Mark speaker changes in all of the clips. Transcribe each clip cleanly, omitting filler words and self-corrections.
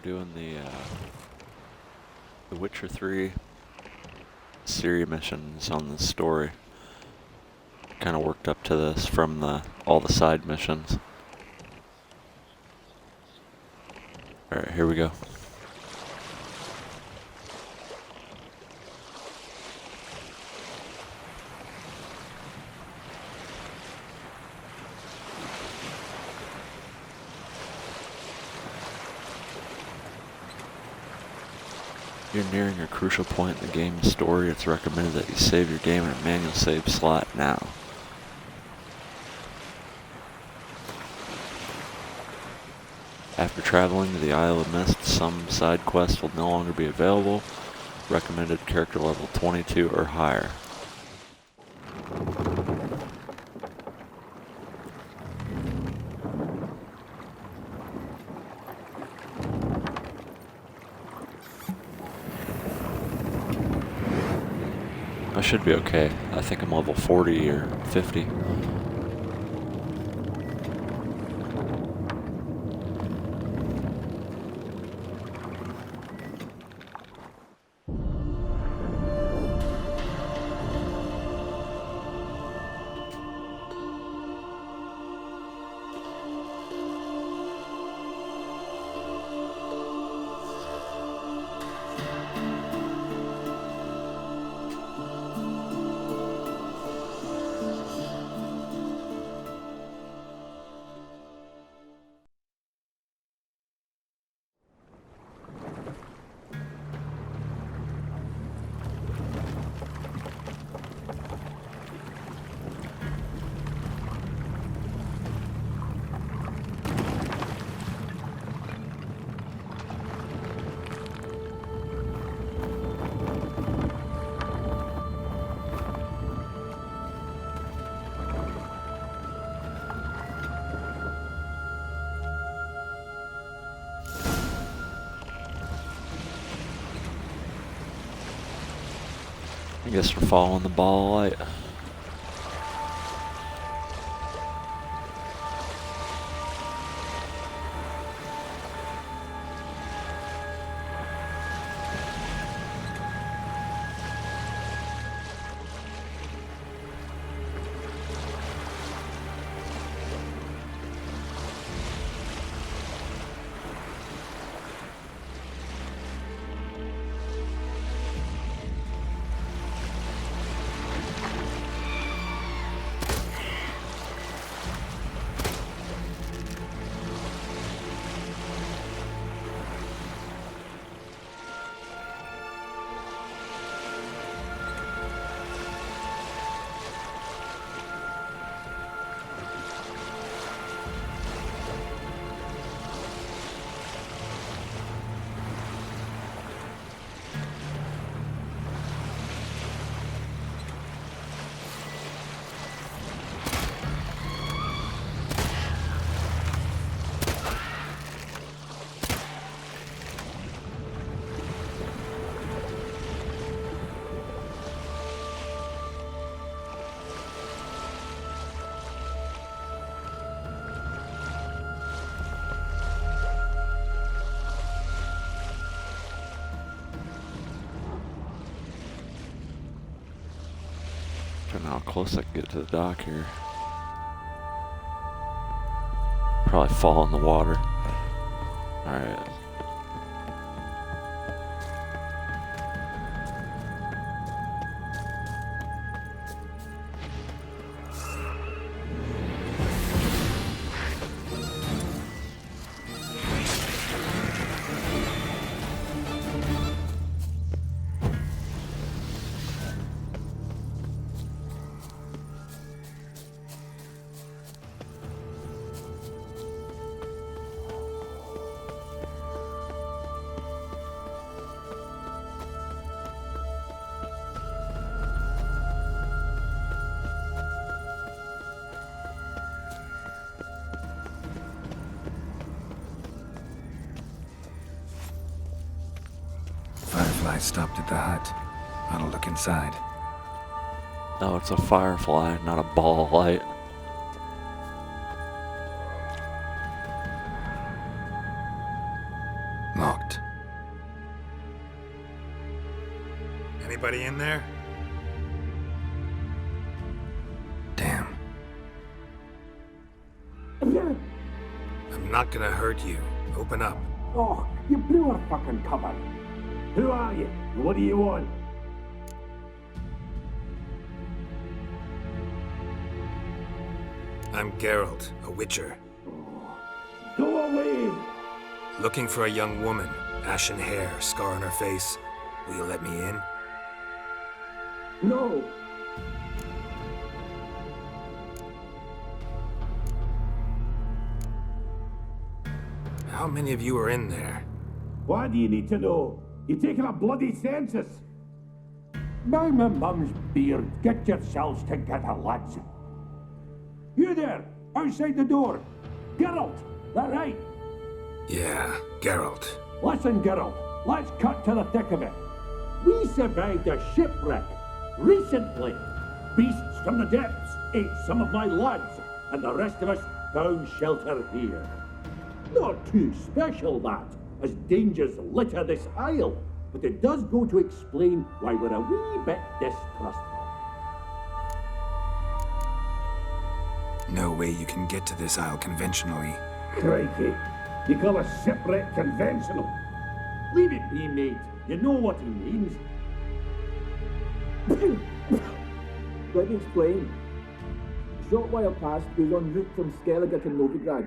Speaker 1: doing the Witcher 3 Siri missions on the story. Kind of worked up to this from all the side missions. Alright, here we go. You're nearing a crucial point in the game's story. It's recommended that you save your game in a manual save slot now. After traveling to the Isle of Mist, some side quests will no longer be available. Recommended character level 22 or higher. I should be okay. I think I'm level 40 or 50. I guess we're following the ball of light. Don't know how close I can get to the dock here. Probably fall in the water. Alright.
Speaker 2: Firefly stopped at the hut. I'll look inside.
Speaker 1: No, it's a firefly, not a ball of light.
Speaker 2: Locked.
Speaker 3: Anybody in there?
Speaker 2: Damn.
Speaker 3: I'm not gonna hurt you. Open up.
Speaker 4: Oh, you blew our fucking cover. Who are you? What do you want?
Speaker 3: I'm Geralt, a witcher.
Speaker 4: Go away!
Speaker 3: Looking for a young woman. Ashen hair, scar on her face. Will you let me in?
Speaker 4: No!
Speaker 3: How many of you are in there?
Speaker 4: Why do you need to know? You're taking a bloody census! By my mum's beard, get yourselves together, lads. You there, outside the door. Geralt, that right?
Speaker 3: Yeah, Geralt.
Speaker 4: Listen, Geralt, let's cut to the thick of it. We survived a shipwreck recently. Beasts from the depths ate some of my lads, and the rest of us found shelter here. Not too special, that, as dangers litter this isle, but it does go to explain why we're a wee bit distrustful.
Speaker 3: No way you can get to this isle conventionally.
Speaker 4: Crikey, you call a shipwreck conventional? Leave it be, mate. You know what he means.
Speaker 5: Let me explain. A short while past, we was en route from Skellige to Novigrad.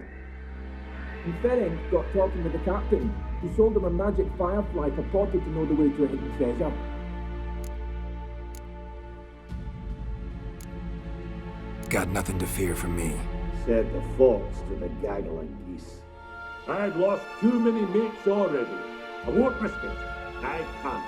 Speaker 5: And Ferenc got talking with the captain, who sold him a magic firefly purported to know the way to a hidden treasure.
Speaker 3: Got nothing to fear from me.
Speaker 4: Said the fox to the gaggling geese. I've lost too many mates already. I won't risk it. I can't.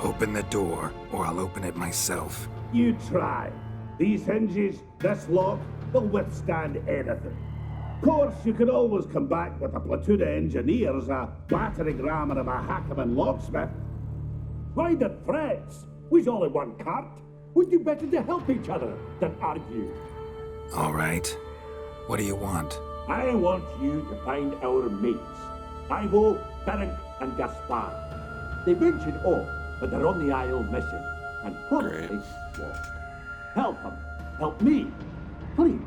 Speaker 3: Open the door, or I'll open it myself.
Speaker 4: You try. These hinges, this lock, they'll withstand anything. Of course, you can always come back with a platoon of engineers, a battering ram, and a hackman locksmith. Why the threats? We's all in one cart. We'd do better to help each other than argue.
Speaker 3: All right. What do you want?
Speaker 4: I want you to find our mates. Ivo, Ferenc, and Gaspar. They ventured off, but they're on the Isle missing, and probably lost. Help them. Help me. Please.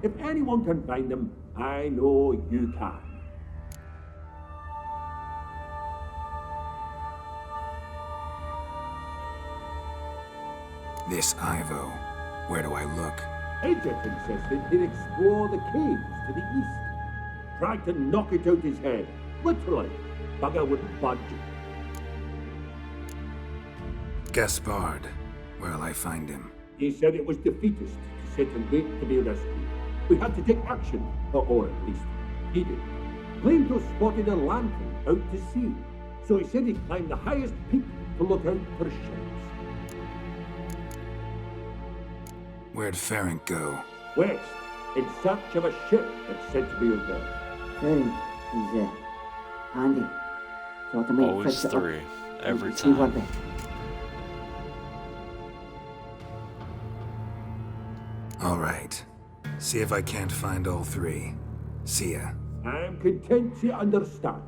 Speaker 4: If anyone can find them, I know you can.
Speaker 3: This Ivo. Where do I look?
Speaker 4: Agent insisted he'd explore the caves to the east. Tried to knock it out his head. Literally. Bugger wouldn't budge.
Speaker 3: Gaspard. Where'll I find him?
Speaker 4: He said it was defeatist to sit and wait to be rescued. We had to take action, or at least he did. Claimed to have spotted a lantern out to sea, so he said he'd climb the highest peak to look out for ships.
Speaker 3: Where'd Ferenc go?
Speaker 4: West, in search of a ship that's said to be out there.
Speaker 6: Ferenc, he's handy. Thought I might
Speaker 1: Always
Speaker 6: fix it up.
Speaker 1: 3. Every
Speaker 6: See what
Speaker 1: time.
Speaker 3: All right. See if I can't find all 3. See ya.
Speaker 4: I'm content to understand.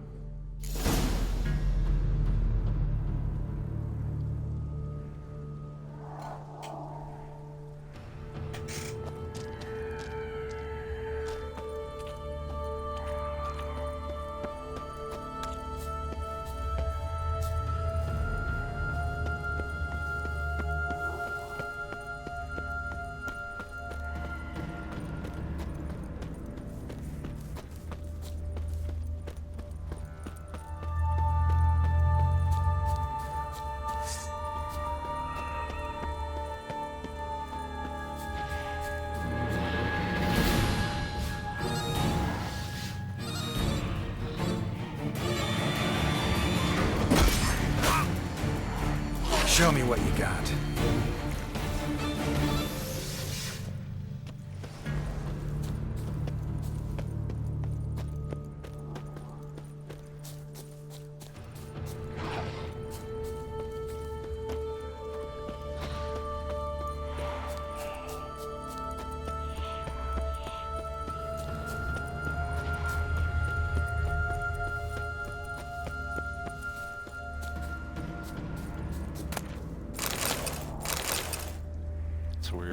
Speaker 3: Show me what you got.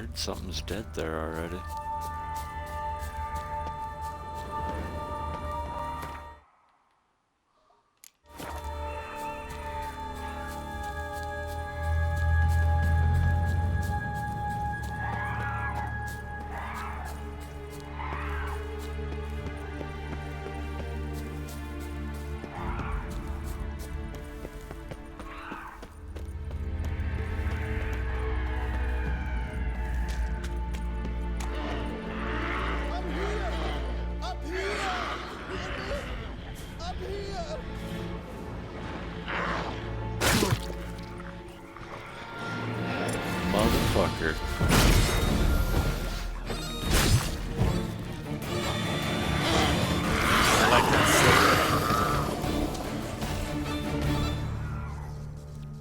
Speaker 1: heard something's dead there already. Motherfucker.
Speaker 3: I like that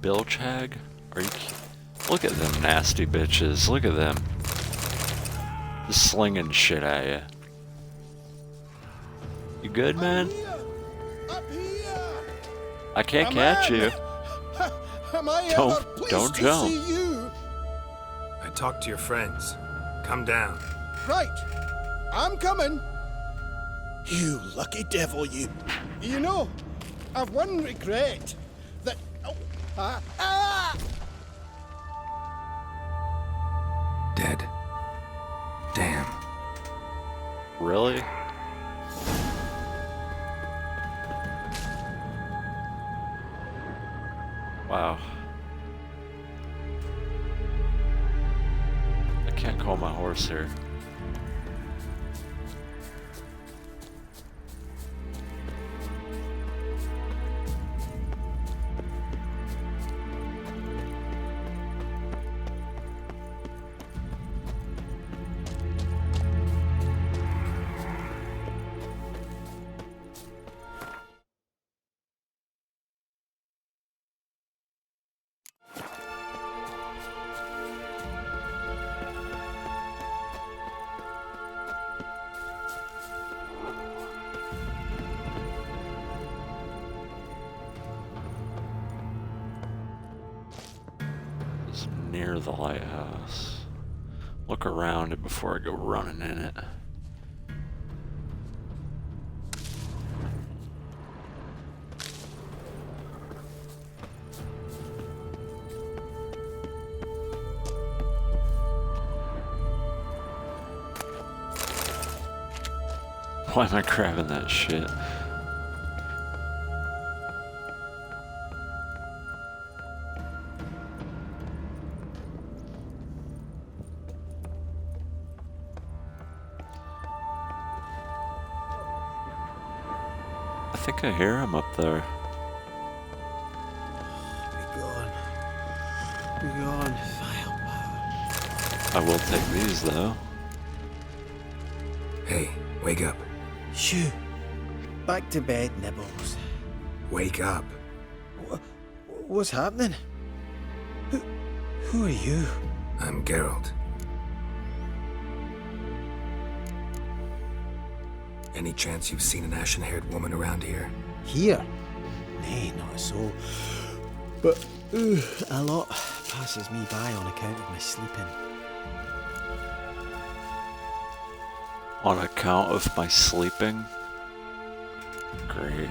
Speaker 1: Bilge hag? Are you Look at them nasty bitches. Look at them. Just slinging shit at you. You good, man?
Speaker 7: Up here!
Speaker 1: I can't catch you.
Speaker 7: Am I
Speaker 1: Don't-
Speaker 7: ever pleased
Speaker 1: don't
Speaker 7: to
Speaker 1: jump.
Speaker 7: see you?
Speaker 3: I talked to your friends. Come down.
Speaker 7: Right. I'm coming. You lucky devil, you. You know, I've one regret. That... Oh, ah!
Speaker 2: Dead. Damn.
Speaker 1: Really? Wow. I can't call my horse here. It's near the lighthouse. Look around it before I go running in it. Why am I grabbing that shit? I think I hear him up there.
Speaker 7: Be gone. Be gone, vile power.
Speaker 1: I will take these though.
Speaker 3: Hey, wake up.
Speaker 7: Shoo. Back to bed, Nibbles.
Speaker 3: Wake up.
Speaker 7: What's happening? Who are you?
Speaker 3: I'm Geralt. Any chance you've seen an ashen-haired woman around here?
Speaker 7: Here? Nay, not a soul. But a lot passes me by on account of my sleeping.
Speaker 1: On account of my sleeping? Great.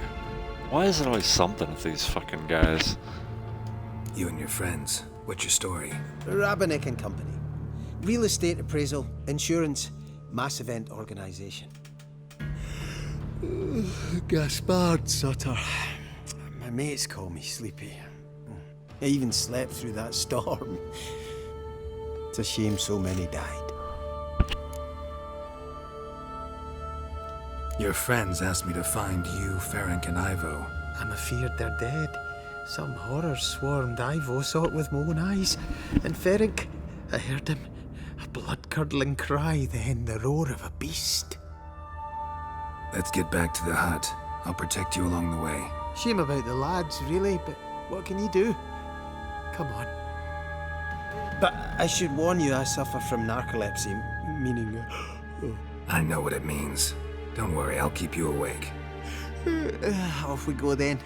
Speaker 1: Why is it always something with these fucking guys?
Speaker 3: You and your friends. What's your story?
Speaker 7: Rabbinick and Company. Real estate appraisal, insurance, mass event organisation. Gaspard Sutter. My mates call me Sleepy. I even slept through that storm. It's a shame so many died.
Speaker 3: Your friends asked me to find you, Ferenc, and Ivo.
Speaker 7: I'm afeard they're dead. Some horror swarmed Ivo, saw it with my own eyes. And Ferenc, I heard him. A blood-curdling cry, then the roar of a beast.
Speaker 3: Let's get back to the hut. I'll protect you along the way.
Speaker 7: Shame about the lads, really, but what can you do? Come on. But I should warn you, I suffer from narcolepsy, meaning...
Speaker 3: I know what it means. Don't worry, I'll keep you awake.
Speaker 7: Off we go then.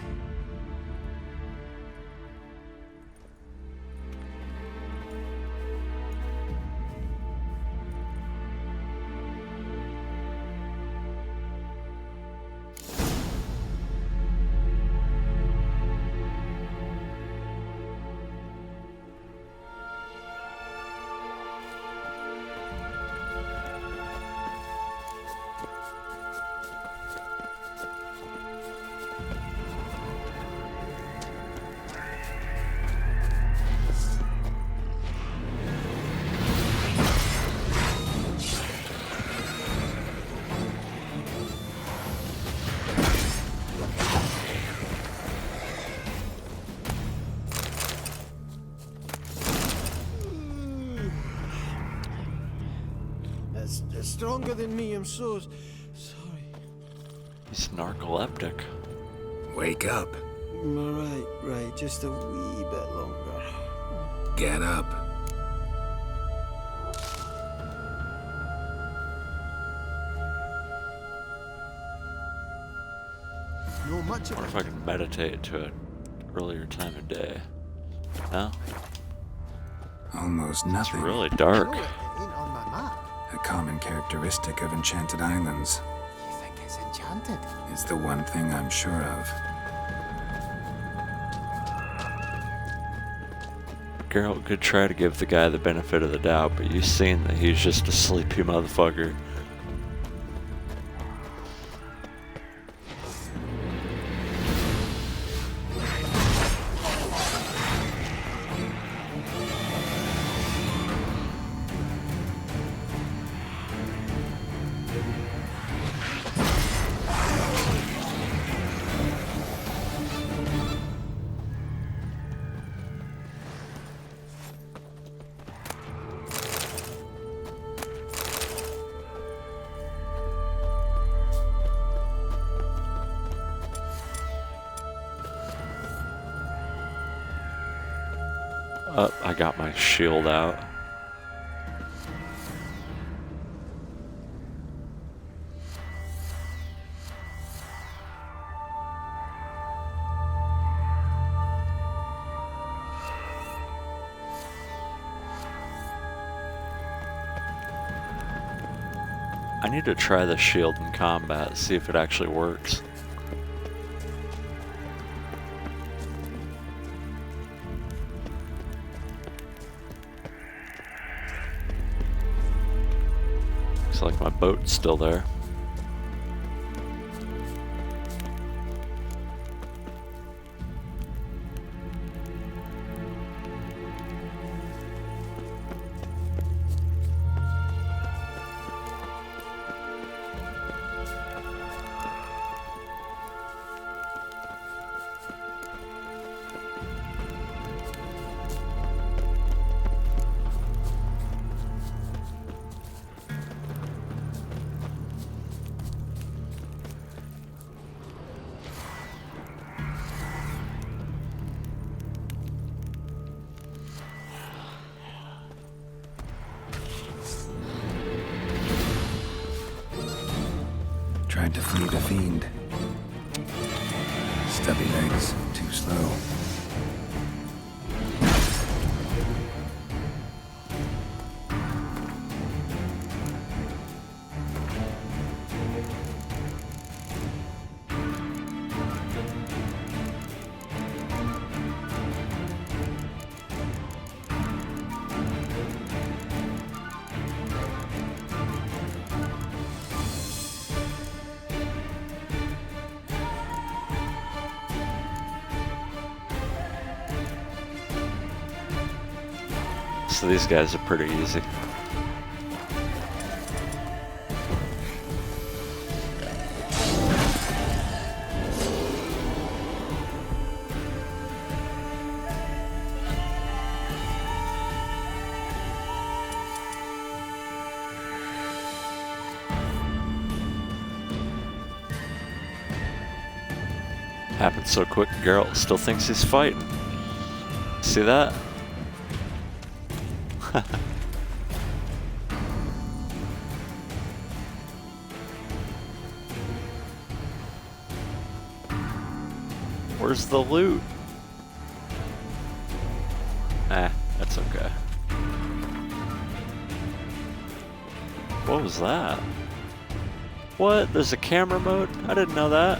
Speaker 7: stronger than me. I'm so sorry.
Speaker 1: He's narcoleptic.
Speaker 3: Wake up.
Speaker 7: Right. Just a wee bit longer.
Speaker 3: Get up.
Speaker 7: No much
Speaker 1: I
Speaker 7: of
Speaker 1: wonder
Speaker 7: it.
Speaker 1: if I can meditate to an earlier time of day. No?
Speaker 3: Almost
Speaker 1: It's
Speaker 3: nothing.
Speaker 1: really dark.
Speaker 7: No, it ain't on my map.
Speaker 3: A common characteristic of enchanted islands.
Speaker 7: You think it's enchanted?
Speaker 3: It's the one thing I'm sure of.
Speaker 1: Geralt could try to give the guy the benefit of the doubt, but you've seen that he's just a sleepy motherfucker. I got my shield out. I need to try the shield in combat, see if it actually works. Looks like my boat's still there.
Speaker 3: Tried to flee the fiend. Stubby legs, too slow.
Speaker 1: So these guys are pretty easy. Happened so quick, Geralt still thinks he's fighting. See that? Where's the loot? That's okay. What was that? What? There's a camera mode? I didn't know that.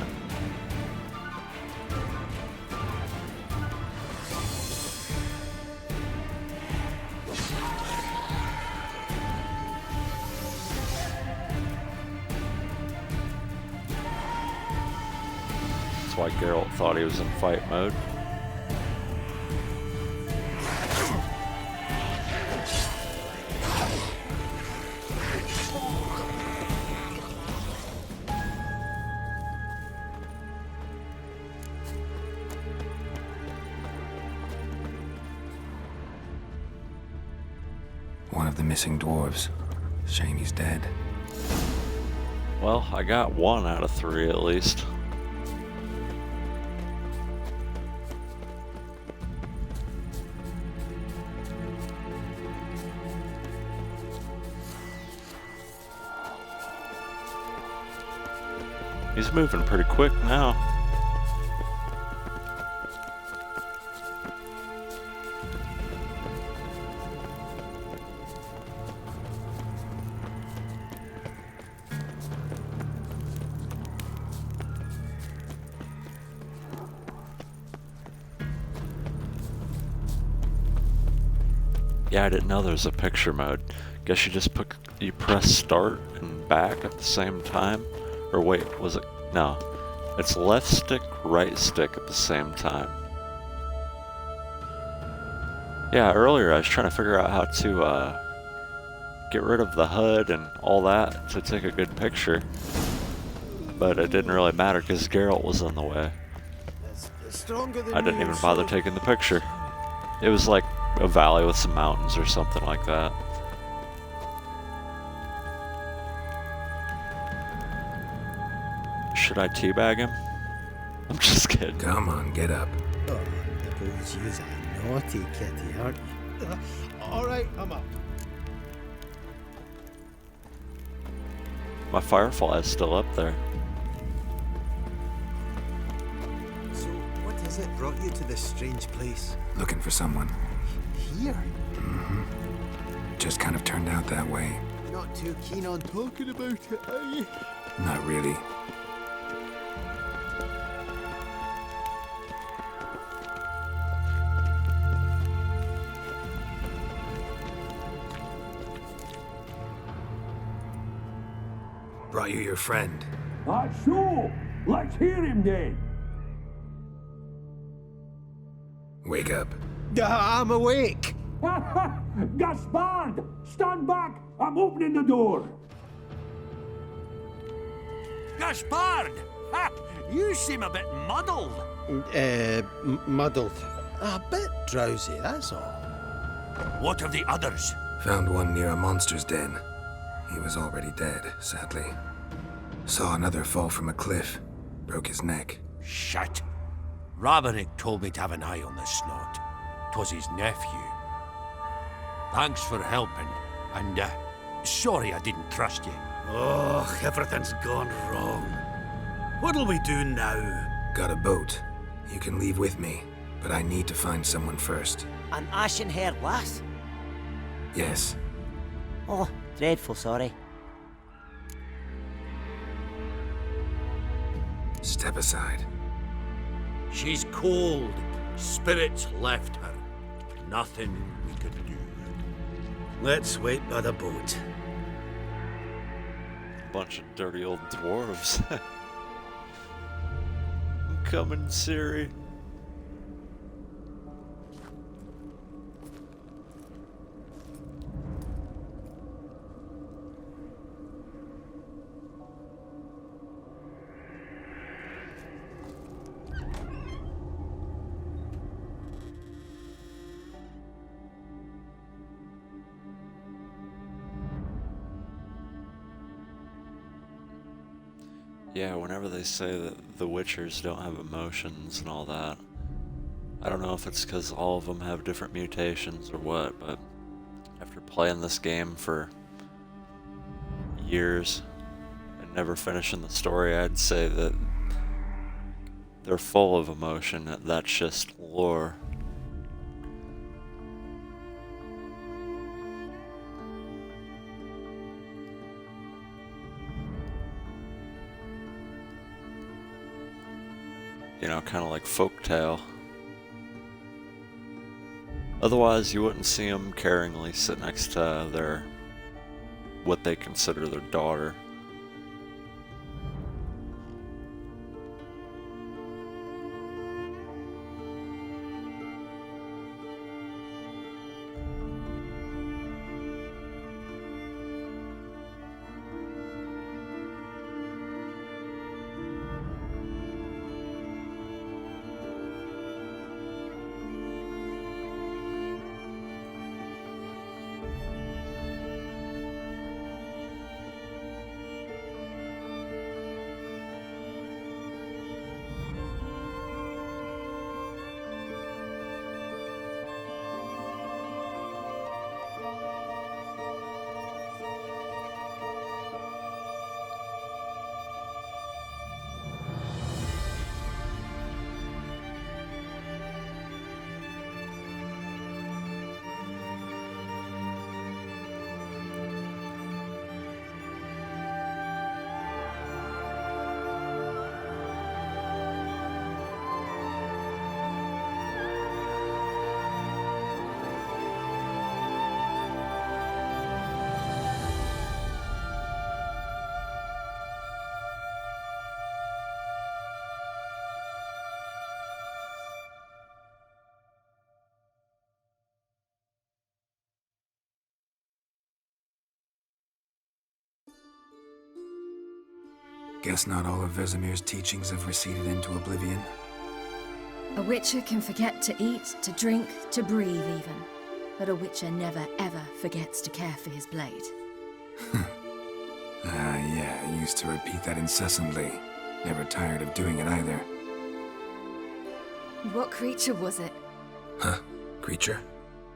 Speaker 1: That's why Geralt thought he was in fight mode.
Speaker 3: One of the missing dwarves. Shame he's dead.
Speaker 1: Well, I got 1 out of 3 at least. He's moving pretty quick now. Yeah, I didn't know there was a picture mode. Guess you press start and back at the same time? Or wait, was it? No. It's left stick, right stick at the same time. Yeah, earlier I was trying to figure out how to get rid of the HUD and all that to take a good picture. But it didn't really matter because Geralt was in the way. I didn't even bother taking the picture. It was like a valley with some mountains or something like that. Should I teabag him? I'm just kidding.
Speaker 3: Come on, get up.
Speaker 7: Oh, Nibbles, you's a naughty kitty, aren't you? Alright, I'm up.
Speaker 1: My firefly is still up there.
Speaker 7: So, what is it brought you to this strange place?
Speaker 3: Looking for someone.
Speaker 7: Here?
Speaker 3: Just kind of turned out that way.
Speaker 7: Not too keen on talking about it, are you?
Speaker 3: Not really. Brought you your friend.
Speaker 4: That's so. Let's hear him then.
Speaker 3: Wake up.
Speaker 7: I'm awake.
Speaker 4: Gaspard! Stand back! I'm opening the door! Gaspard! Ha! You seem a bit muddled.
Speaker 7: Muddled. A bit drowsy, that's all.
Speaker 4: What of the others?
Speaker 3: Found one near a monster's den. He was already dead, sadly. Saw another fall from a cliff. Broke his neck.
Speaker 4: Shit. Raverick told me to have an eye on the snot. 'Twas his nephew. Thanks for helping, and sorry I didn't trust you.
Speaker 8: Oh, everything's gone wrong. What'll we do now?
Speaker 3: Got a boat. You can leave with me, but I need to find someone first.
Speaker 6: An ashen-haired lass?
Speaker 3: Yes.
Speaker 6: Oh, dreadful sorry.
Speaker 3: Step aside.
Speaker 4: She's cold. Spirits left her. Nothing we could do.
Speaker 8: Let's wait by the boat.
Speaker 1: Bunch of dirty old dwarves. I'm coming, Siri. Yeah, whenever they say that the Witchers don't have emotions and all that, I don't know if it's because all of them have different mutations or what, but after playing this game for years and never finishing the story, I'd say that they're full of emotion. That's just lore. You know, kind of like folktale. Otherwise, you wouldn't see them caringly sit next to their, what they consider their daughter.
Speaker 3: Guess not all of Vesemir's teachings have receded into oblivion.
Speaker 9: A witcher can forget to eat, to drink, to breathe even. But a witcher never ever forgets to care for his blade.
Speaker 3: Yeah, I used to repeat that incessantly. Never tired of doing it either.
Speaker 9: What creature was it?
Speaker 3: Huh? Creature?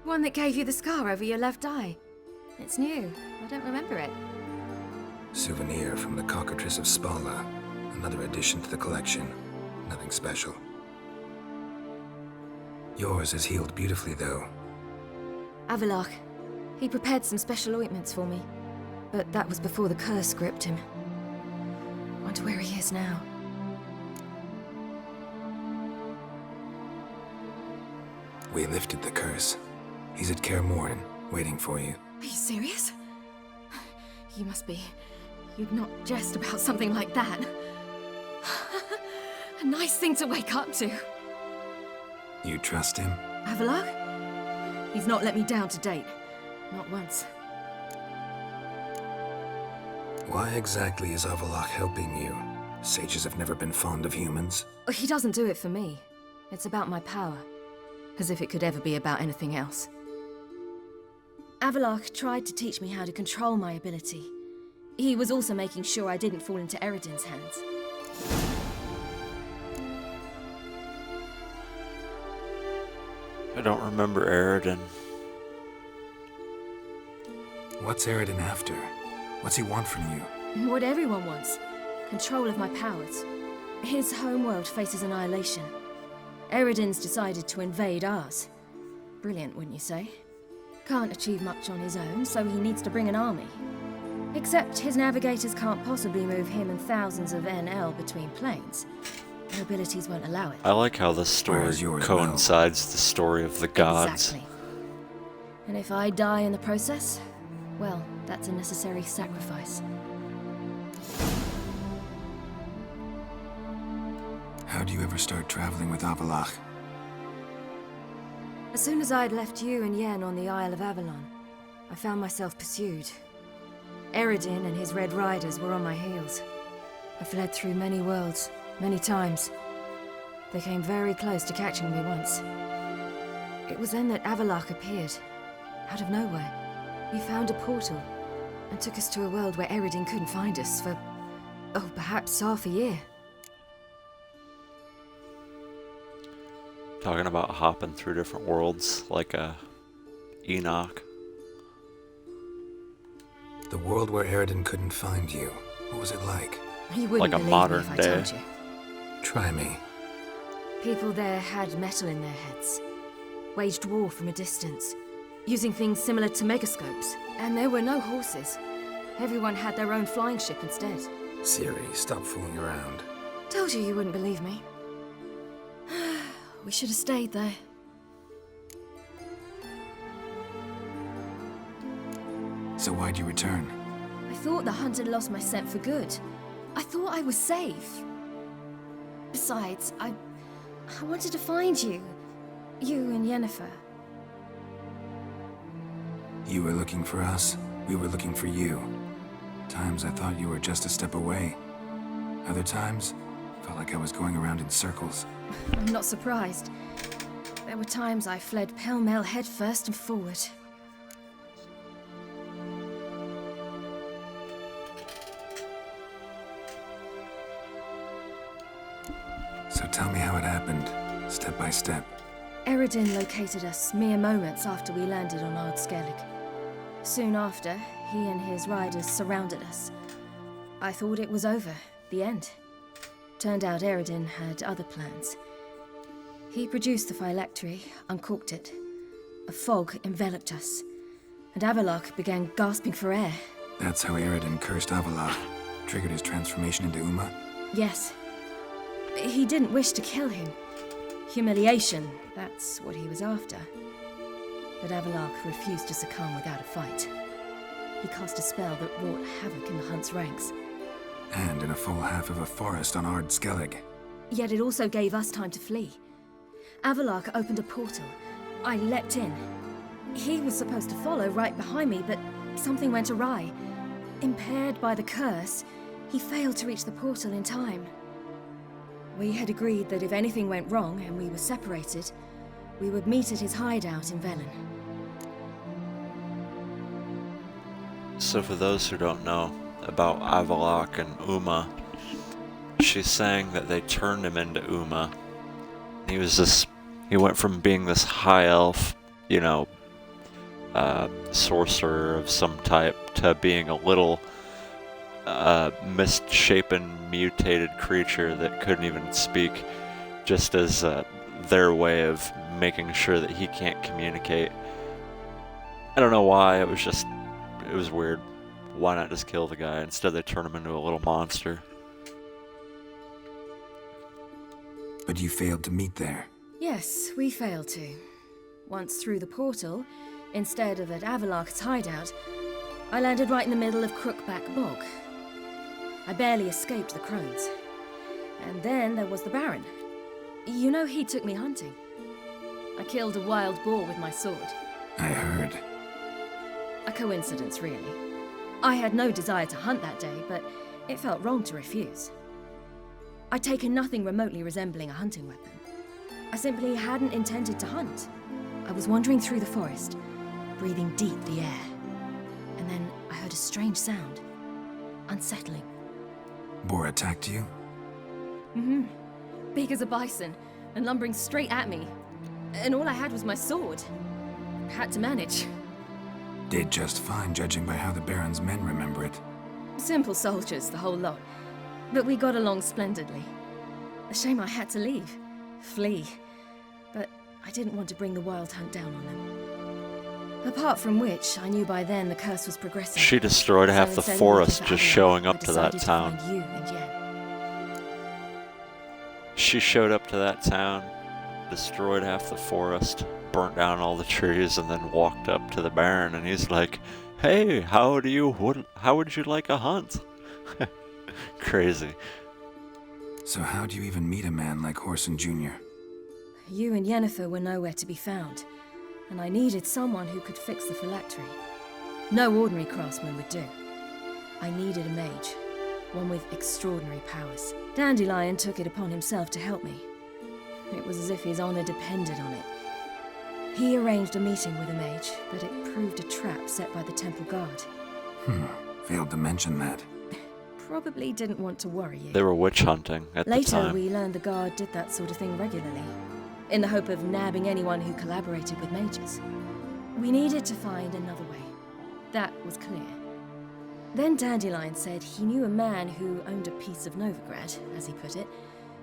Speaker 9: One that gave you the scar over your left eye. It's new. I don't remember it.
Speaker 3: Souvenir from the Cockatrice of Spala. Another addition to the collection. Nothing special. Yours is healed beautifully, though.
Speaker 9: Avalok. He prepared some special ointments for me. But that was before the curse gripped him. Wonder where he is now.
Speaker 3: We lifted the curse. He's at Kaer Morhen, waiting for you.
Speaker 9: Are you serious? You must be. You'd not jest about something like that. A nice thing to wake up to.
Speaker 3: You trust him?
Speaker 9: Avalok? He's not let me down to date. Not once.
Speaker 3: Why exactly is Avalok helping you? Sages have never been fond of humans.
Speaker 9: He doesn't do it for me. It's about my power. As if it could ever be about anything else. Avalok tried to teach me how to control my ability. He was also making sure I didn't fall into Eredin's hands.
Speaker 1: I don't remember Eredin.
Speaker 3: What's Eredin after? What's he want from you?
Speaker 9: What everyone wants. Control of my powers. His homeworld faces annihilation. Eredin's decided to invade ours. Brilliant, wouldn't you say? Can't achieve much on his own, so he needs to bring an army. Except his navigators can't possibly move him and thousands of NL between planes. Their abilities won't allow it.
Speaker 1: I like how this story
Speaker 3: Whereas yours
Speaker 1: coincides with the story of the gods.
Speaker 9: Exactly. And if I die in the process, well, that's a necessary sacrifice.
Speaker 3: How do you ever start traveling with Avalok?
Speaker 9: As soon as I'd left you and Yen on the Isle of Avalon, I found myself pursued. Eredin and his Red Riders were on my heels. I fled through many worlds, many times. They came very close to catching me once. It was then that Avalok appeared, out of nowhere. He found a portal, and took us to a world where Eredin couldn't find us for, oh, perhaps half a year.
Speaker 1: Talking about hopping through different worlds, like Enoch.
Speaker 3: The world where Eredin couldn't find you. What was it like?
Speaker 9: You wouldn't
Speaker 1: Like a
Speaker 9: believe
Speaker 1: modern
Speaker 9: me if I
Speaker 1: day.
Speaker 9: told you.
Speaker 3: Try me.
Speaker 9: People there had metal in their heads, waged war from a distance, using things similar to megascopes. And there were no horses. Everyone had their own flying ship instead.
Speaker 3: Siri, stop fooling around.
Speaker 9: Told you wouldn't believe me. We should have stayed there.
Speaker 3: So why'd you return?
Speaker 9: I thought the hunt had lost my scent for good. I thought I was safe. Besides, I wanted to find you. You and Yennefer.
Speaker 3: You were looking for us. We were looking for you. Times I thought you were just a step away. Other times, felt like I was going around in circles.
Speaker 9: I'm not surprised. There were times I fled pell-mell head first and forward.
Speaker 3: So tell me how it happened, step by step.
Speaker 9: Eredin located us mere moments after we landed on Ard Skellig. Soon after, he and his riders surrounded us. I thought it was over, the end. Turned out Eredin had other plans. He produced the phylactery, uncorked it. A fog enveloped us, and Avalok began gasping for air.
Speaker 3: That's how Eredin cursed Avalok. Triggered his transformation into Uma?
Speaker 9: Yes. He didn't wish to kill him. Humiliation, that's what he was after. But Avalok refused to succumb without a fight. He cast a spell that wrought havoc in the hunt's ranks.
Speaker 3: And in a full half of a forest on Ard Skellig.
Speaker 9: Yet it also gave us time to flee. Avalok opened a portal. I leapt in. He was supposed to follow right behind me, but something went awry. Impaired by the curse, He failed to reach the portal in time. We had agreed that if anything went wrong and we were separated, we would meet at his hideout in Velen.
Speaker 1: So for those who don't know about Avalok and Uma, she's saying that they turned him into Uma. He went from being this high elf, sorcerer of some type, to being a little misshapen, mutated creature that couldn't even speak, just as their way of making sure that he can't communicate. I don't know why, it was weird. Why not just kill the guy? Instead they turn him into a little monster.
Speaker 3: But you failed to meet there.
Speaker 9: Yes, we failed to. Once through the portal, instead of at Avalok's hideout, I landed right in the middle of Crookback Bog. I barely escaped the crones. And then there was the Baron. He took me hunting. I killed a wild boar with my sword.
Speaker 3: I heard.
Speaker 9: A coincidence, really. I had no desire to hunt that day, but it felt wrong to refuse. I'd taken nothing remotely resembling a hunting weapon. I simply hadn't intended to hunt. I was wandering through the forest, breathing deep the air. And then I heard a strange sound. Unsettling.
Speaker 3: Boar attacked you?
Speaker 9: Mm-hmm. Big as a bison, and lumbering straight at me. And all I had was my sword. Had to manage.
Speaker 3: Did just fine, judging by how the Baron's men remember it.
Speaker 9: Simple soldiers, the whole lot. But we got along splendidly. A shame I had to leave. Flee. But I didn't want to bring the wild hunt down on them. Apart from which, I knew by then the curse was progressing.
Speaker 1: She destroyed half
Speaker 9: So
Speaker 1: the
Speaker 9: instead of
Speaker 1: forest
Speaker 9: looking for
Speaker 1: just
Speaker 9: Avalon,
Speaker 1: showing
Speaker 9: I
Speaker 1: up to that
Speaker 9: decided
Speaker 1: town.
Speaker 9: find you and Yen.
Speaker 1: She showed up to that town, destroyed half the forest, burnt down all the trees, and then walked up to the Baron, and he's like, "Hey, how would you like a hunt?" Crazy.
Speaker 3: So how'd you even meet a man like Horson Jr.?
Speaker 9: You and Yennefer were nowhere to be found, and I needed someone who could fix the phylactery. No ordinary craftsman would do. I needed a mage, one with extraordinary powers. Dandelion took it upon himself to help me. It was as if his honor depended on it. He arranged a meeting with a mage, but it proved a trap set by the temple guard.
Speaker 3: Failed to mention that.
Speaker 9: Probably didn't want to worry you.
Speaker 1: They were witch hunting at the
Speaker 9: Later,
Speaker 1: time.
Speaker 9: we learned the guard did that sort of thing regularly, in the hope of nabbing anyone who collaborated with mages. We needed to find another way. That was clear. Then Dandelion said he knew a man who owned a piece of Novigrad, as he put it,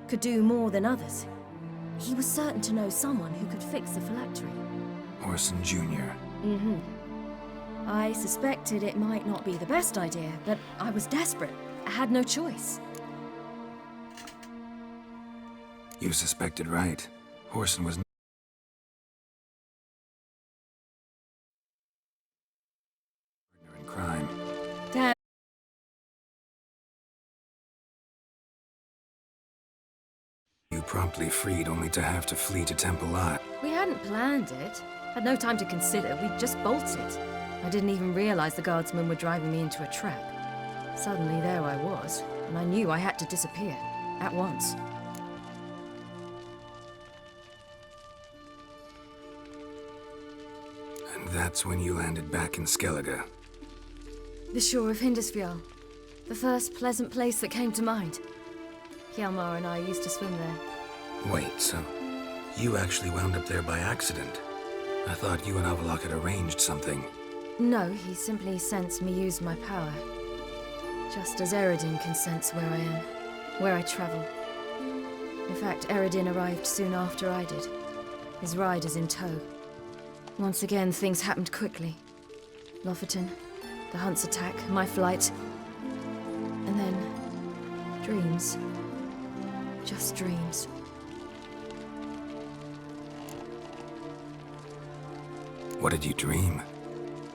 Speaker 9: could do more than others. He was certain to know someone who could fix the phylactery.
Speaker 3: Horson Jr.
Speaker 9: Mm-hmm. I suspected it might not be the best idea, but I was desperate. I had no choice.
Speaker 3: You suspected right. Horson was partner in crime.
Speaker 9: Damn.
Speaker 3: You promptly freed only to have to flee to Temple Lot.
Speaker 9: We hadn't planned it. Had no time to consider. We just bolted. I didn't even realize the guardsmen were driving me into a trap. Suddenly there I was, and I knew I had to disappear. At once.
Speaker 3: And that's when you landed back in Skellige.
Speaker 9: The shore of Hindisfjall. The first pleasant place that came to mind. Hjalmar and I used to swim there.
Speaker 3: Wait, so you actually wound up there by accident? I thought you and Avalok had arranged something.
Speaker 9: No, he simply sensed me use my power. Just as Eredin can sense where I am, where I travel. In fact, Eredin arrived soon after I did, his riders in tow. Once again, things happened quickly. Lofoten, the hunt's attack, my flight. And then, dreams. Just dreams.
Speaker 3: What did you dream?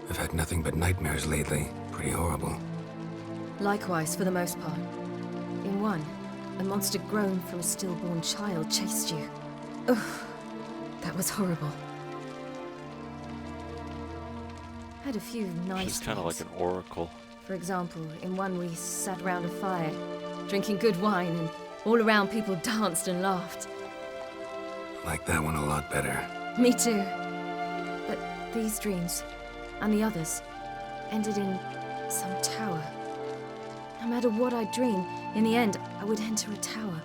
Speaker 3: I've had nothing but nightmares lately. Pretty horrible.
Speaker 9: Likewise, for the most part. In one, a monster grown from a stillborn child chased you. Ugh, that was horrible. Had a few nice
Speaker 1: She's kind of like
Speaker 9: dreams.
Speaker 1: an oracle.
Speaker 9: For example, in one we sat round a fire, drinking good wine, and all around people danced and laughed.
Speaker 3: Like that one a lot better.
Speaker 9: Me too. But these dreams, and the others, ended in some tower. No matter what I dream, in the end, I would enter a tower.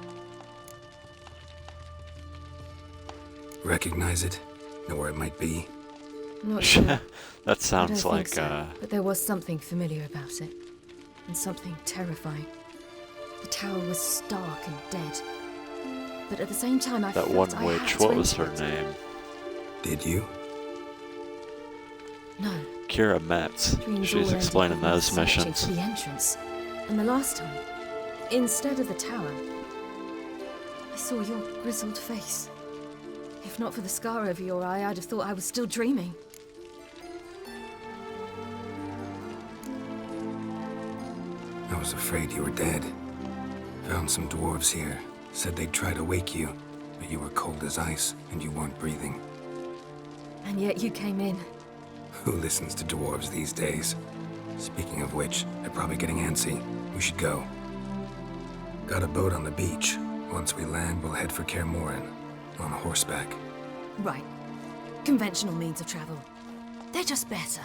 Speaker 3: Recognize it? Know where it might be?
Speaker 9: I'm not sure.
Speaker 1: That sounds
Speaker 9: I don't
Speaker 1: like
Speaker 9: think so, but there was something familiar about it, and something terrifying. The tower was stark and dead, but at the same time I
Speaker 1: that
Speaker 9: felt
Speaker 1: one
Speaker 9: I had
Speaker 1: witch.
Speaker 9: to
Speaker 1: What was her
Speaker 9: enter it.
Speaker 1: name?
Speaker 3: Did you?
Speaker 9: No.
Speaker 1: Kira Metz.
Speaker 9: Dreams all
Speaker 1: She's
Speaker 9: ended
Speaker 1: explaining
Speaker 9: with me
Speaker 1: those
Speaker 9: searching
Speaker 1: missions.
Speaker 9: for the entrance, and the last time, instead of the tower, I saw your grizzled face. If not for the scar over your eye, I'd have thought I was still dreaming.
Speaker 3: I was afraid you were dead. Found some dwarves here. Said they'd try to wake you, but you were cold as ice and you weren't breathing.
Speaker 9: And yet you came in.
Speaker 3: Who listens to dwarves these days? Speaking of which, they're probably getting antsy. We should go. Got a boat on the beach. Once we land, we'll head for Kaer Morhen. On horseback.
Speaker 9: Right. Conventional means of travel. They're just better.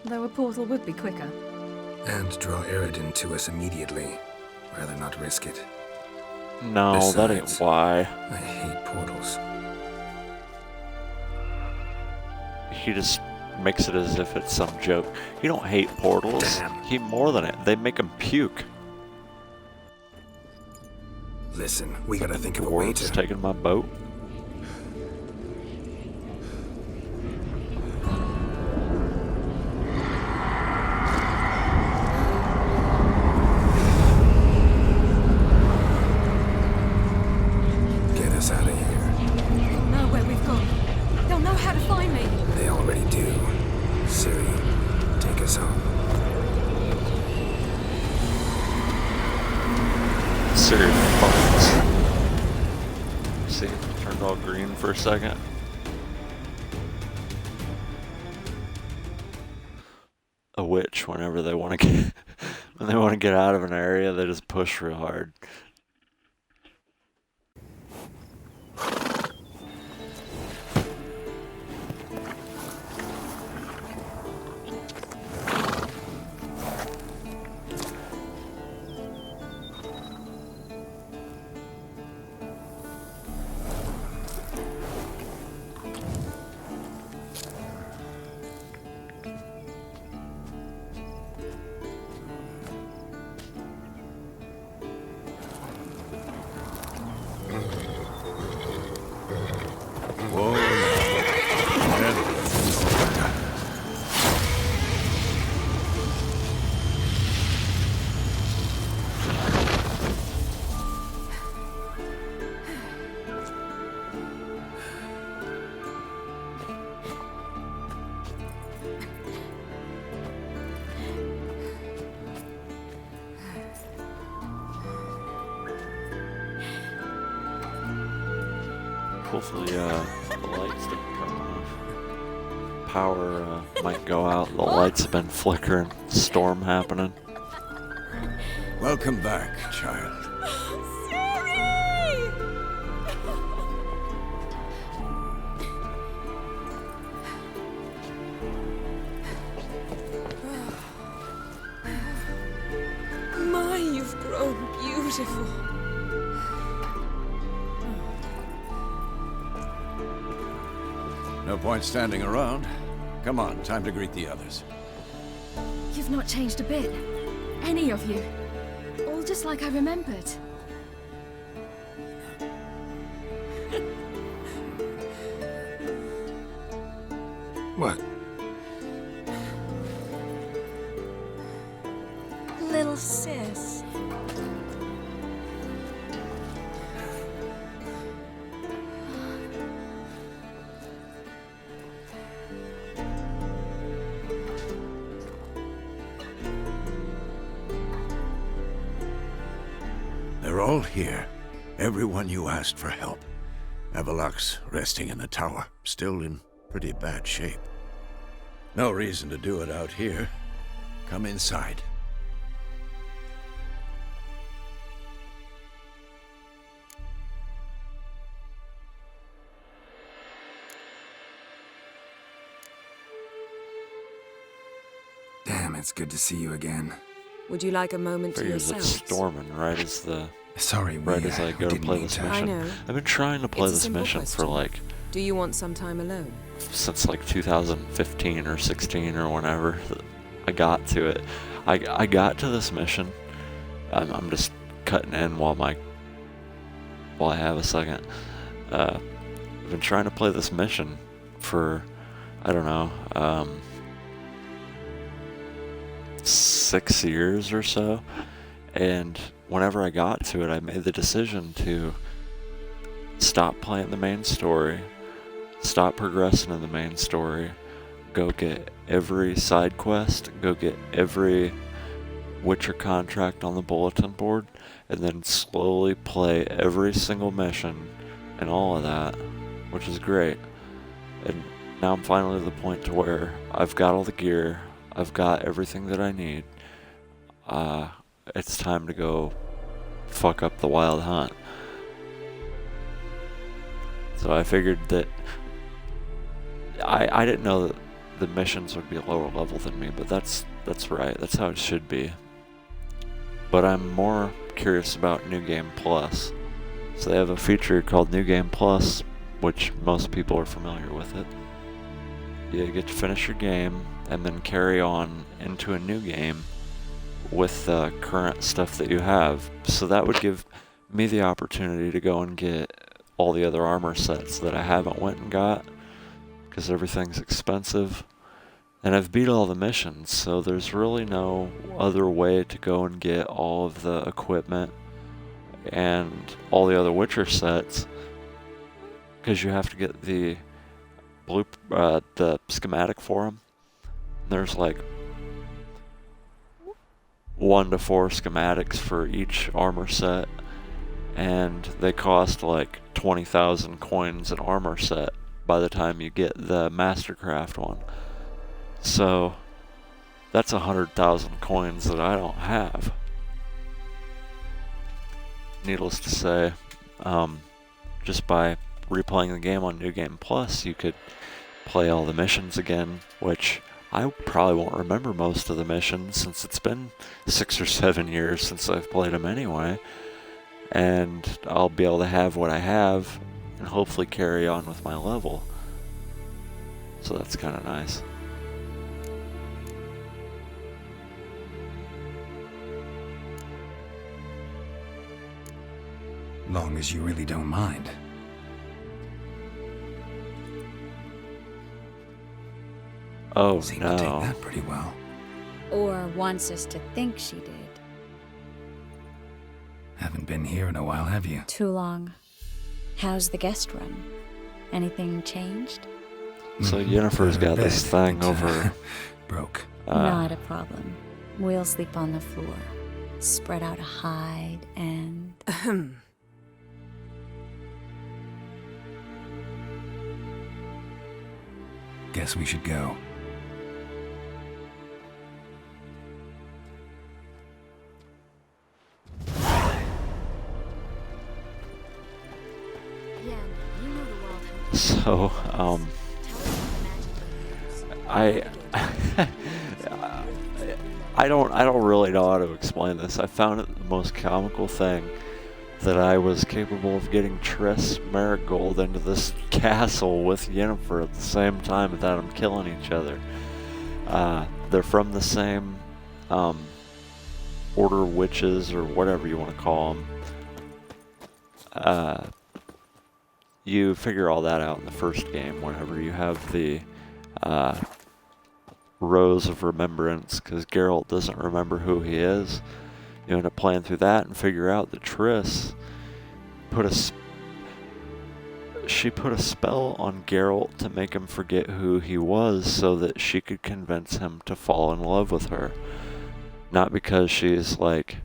Speaker 9: Though a portal would be quicker.
Speaker 3: And draw Eredin to us immediately. Rather not risk it.
Speaker 1: No, that ain't
Speaker 3: Besides,
Speaker 1: why.
Speaker 3: I hate portals.
Speaker 1: He just makes it as if it's some joke. You don't hate portals.
Speaker 3: Damn.
Speaker 1: He more than it. They make him puke.
Speaker 3: Listen, we gotta think of a way
Speaker 1: Dwarves
Speaker 3: to...
Speaker 1: taking my boat.
Speaker 3: Get us out of here.
Speaker 9: They'll know where we've gone. They'll know how to find me.
Speaker 3: They already do. Siri, take us home.
Speaker 1: Siri phones. See, it turned all green for a second. A witch, whenever they want to get when they want to get out of an area, they just push real hard. Hopefully, the lights didn't turn off. Power might go out. The lights have been flickering. Storm happening.
Speaker 8: Welcome back, child.
Speaker 9: Siri! My, you've grown beautiful.
Speaker 8: No point standing around. Come on, time to greet the others.
Speaker 9: You've not changed a bit. Any of you. All just like I remembered.
Speaker 3: What?
Speaker 9: Little sis.
Speaker 8: They're all here. Everyone you asked for help. Avalok's resting in the tower, still in pretty bad shape. No reason to do it out here. Come inside.
Speaker 3: Damn, it's good to see you again.
Speaker 10: Would you like a moment to
Speaker 1: Figures it's
Speaker 10: yourselves?
Speaker 1: storming right as
Speaker 3: Sorry,
Speaker 1: right as I go to play this
Speaker 10: I
Speaker 1: mission.
Speaker 10: know.
Speaker 1: I've been trying to play
Speaker 10: It's a
Speaker 1: this
Speaker 10: simple
Speaker 1: mission for
Speaker 10: question.
Speaker 1: like
Speaker 10: Do you want some time alone?
Speaker 1: since like 2015 or 16 or whenever I got to it. I got to this mission. I'm just cutting in while I have a second. I've been trying to play this mission for, I don't know, 6 years or so, and whenever I got to it, I made the decision to stop playing the main story, stop progressing in the main story, go get every side quest, go get every Witcher contract on the bulletin board, and then slowly play every single mission and all of that, which is great. And now I'm finally to the point to where I've got all the gear, I've got everything that I need. It's time to go fuck up the Wild Hunt. So I figured that I didn't know that the missions would be lower level than me, but that's right. That's how it should be. But I'm more curious about New Game Plus. So they have a feature called New Game Plus, which most people are familiar with it. You get to finish your game and then carry on into a new game with the current stuff that you have. So that would give me the opportunity to go and get all the other armor sets that I haven't went and got, because everything's expensive. And I've beat all the missions, so there's really no other way to go and get all of the equipment and all the other Witcher sets, because you have to get the schematic for them. There's like 1 to 4 schematics for each armor set, and they cost like 20,000 coins an armor set by the time you get the Mastercraft one. So that's 100,000 coins that I don't have. Needless to say, just by replaying the game on New Game Plus, you could play all the missions again, which I probably won't remember most of the missions since it's been 6 or 7 years since I've played them anyway. And I'll be able to have what I have and hopefully carry on with my level. So that's kind of nice.
Speaker 3: Long as you really don't mind.
Speaker 1: Oh
Speaker 3: Seemed to take
Speaker 1: no.
Speaker 3: that pretty well.
Speaker 11: Or wants us to think she did.
Speaker 3: Haven't been here in a while, have you?
Speaker 11: Too long. How's the guest room? Anything changed?
Speaker 1: So Yennefer's got this thing over.
Speaker 3: Broke.
Speaker 11: Not a problem. We'll sleep on the floor. Spread out a hide and...
Speaker 3: Guess we should go.
Speaker 1: So, I don't really know how to explain this. I found it the most comical thing that I was capable of getting Triss Marigold into this castle with Yennefer at the same time without them killing each other. They're from the same order of witches, or whatever you want to call them. You figure all that out in the first game whenever you have the Rose of Remembrance, because Geralt doesn't remember who he is. You end up playing through that and figure out that Triss put a spell on Geralt to make him forget who he was so that she could convince him to fall in love with her. Not because she's like...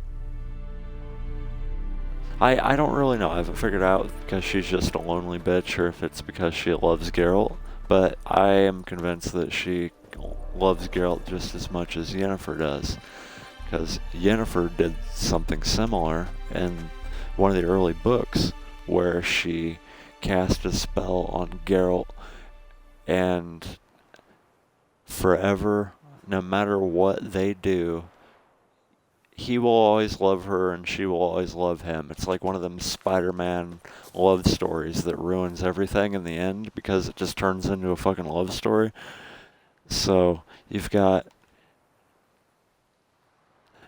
Speaker 1: I don't really know. I haven't figured out because she's just a lonely bitch or if it's because she loves Geralt. But I am convinced that she loves Geralt just as much as Yennefer does. Because Yennefer did something similar in one of the early books where she cast a spell on Geralt, and forever, no matter what they do, he will always love her and she will always love him. It's like one of them Spider-Man love stories that ruins everything in the end because it just turns into a fucking love story. So you've got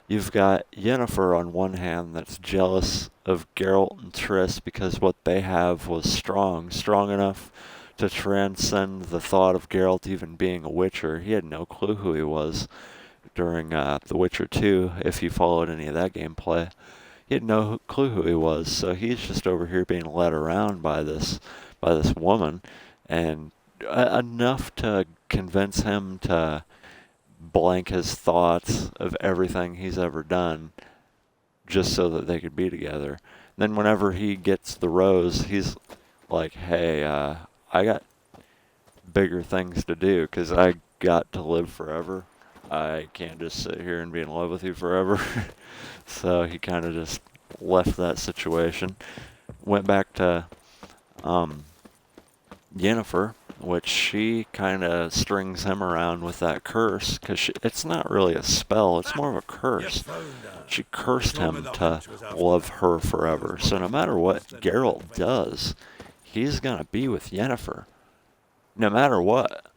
Speaker 1: Yennefer on one hand that's jealous of Geralt and Triss because what they have was strong enough to transcend the thought of Geralt even being a Witcher. He had no clue who he was during The Witcher 2, if you followed any of that gameplay. He had no clue who he was, so he's just over here being led around by this woman, and enough to convince him to blank his thoughts of everything he's ever done just so that they could be together. And then whenever he gets the rose, he's like, hey, I got bigger things to do because I got to live forever. I can't just sit here and be in love with you forever. So he kind of just left that situation. Went back to Yennefer, which she kind of strings him around with that curse, because it's not really a spell, it's more of a curse. She cursed him to love her forever. So no matter what Geralt does, he's going to be with Yennefer. No matter what.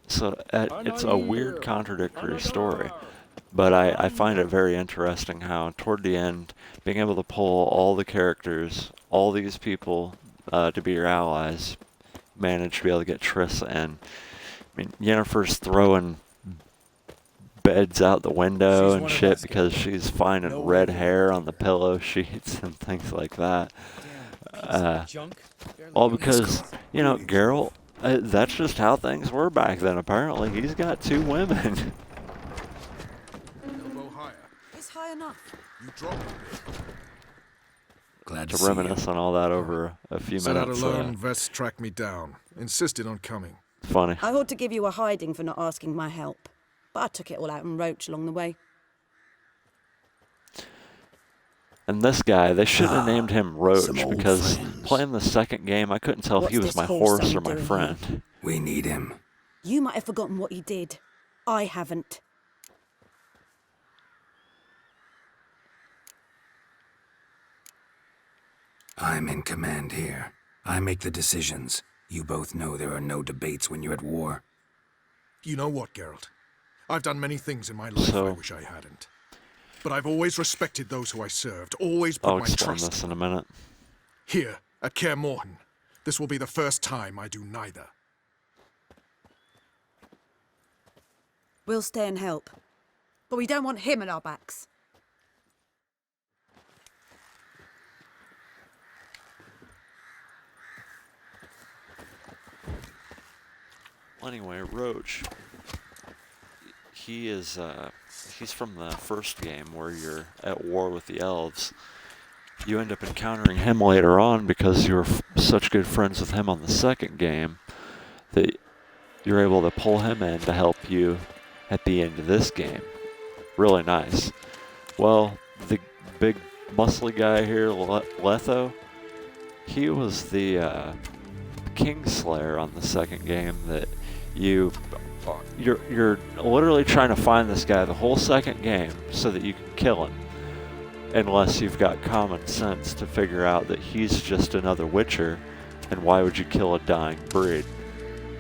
Speaker 1: So it's a weird, contradictory story. But I find it very interesting how, toward the end, being able to pull all the characters, all these people to be your allies, manage to be able to get Triss in. I mean, Yennefer's throwing beds out the window and shit because she's finding red hair on the pillow sheets and things like that. All because, you know, Geralt, that's just how things were back then, apparently. He's got 2 women.
Speaker 10: It's high enough.
Speaker 8: You drop it.
Speaker 3: Glad
Speaker 1: to
Speaker 3: see
Speaker 1: reminisce on all that over a few
Speaker 12: Set out
Speaker 1: minutes.
Speaker 12: alone, Vest tracked me down. Insisted on coming.
Speaker 1: Funny.
Speaker 13: I ought to give you a hiding for not asking my help, but I took it all out in Roach along the way.
Speaker 1: And this guy, they should have named him Roach, because playing the second game, I couldn't tell if he was my horse or my friend.
Speaker 3: We need him.
Speaker 13: You might have forgotten what he did. I haven't.
Speaker 3: I'm in command here. I make the decisions. You both know there are no debates when you're at war.
Speaker 12: You know what, Geralt? I've done many things in my life I wish I hadn't. But I've always respected those who I served, always put
Speaker 1: I'll
Speaker 12: my
Speaker 1: explain
Speaker 12: trust
Speaker 1: this in a minute.
Speaker 12: Here, at Kaer Morhen, this will be the first time I do neither.
Speaker 13: We'll stay and help. But we don't want him at our backs.
Speaker 1: Anyway, Roach, he's from the first game where you're at war with the elves. You end up encountering him later on because you were such good friends with him on the second game that you're able to pull him in to help you at the end of this game. Really nice. Well, the big muscly guy here, Letho, he was the Kingslayer on the second game that you're literally trying to find this guy the whole second game so that you can kill him, unless you've got common sense to figure out that he's just another Witcher, and why would you kill a dying breed?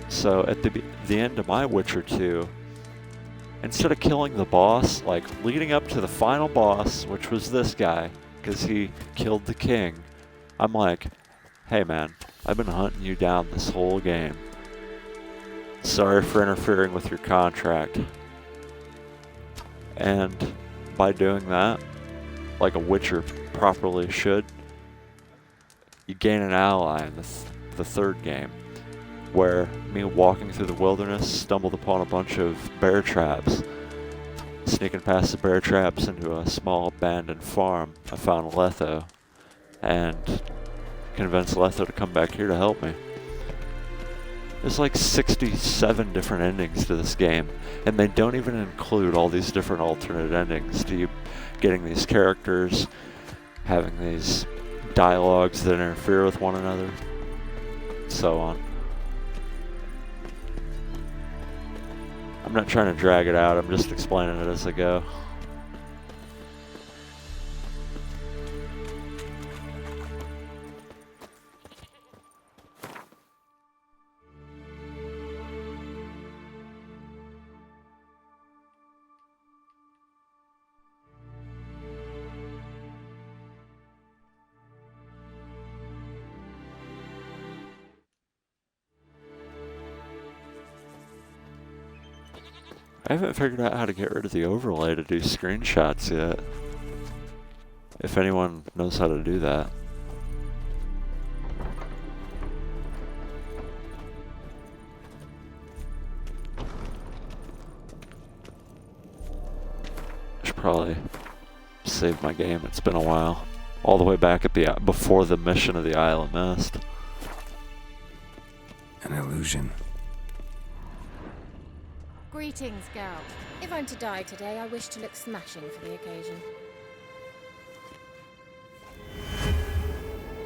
Speaker 1: So at the end of my Witcher 2, instead of killing the boss, like leading up to the final boss, which was this guy, because he killed the king, I'm like, hey man, I've been hunting you down this whole game. Sorry for interfering with your contract. And by doing that, like a Witcher properly should, you gain an ally in the third game, where me walking through the wilderness stumbled upon a bunch of bear traps. Sneaking past the bear traps into a small abandoned farm, I found Letho and convinced Letho to come back here to help me. There's like 67 different endings to this game, and they don't even include all these different alternate endings to you getting these characters, having these dialogues that interfere with one another, so on. I'm not trying to drag it out, I'm just explaining it as I go. I haven't figured out how to get rid of the overlay to do screenshots yet. If anyone knows how to do that. I should probably save my game, it's been a while. All the way back at the before the mission of the Isle of Mist.
Speaker 3: An illusion.
Speaker 14: Greetings, Geralt. If I'm to die today, I wish to look smashing for the occasion.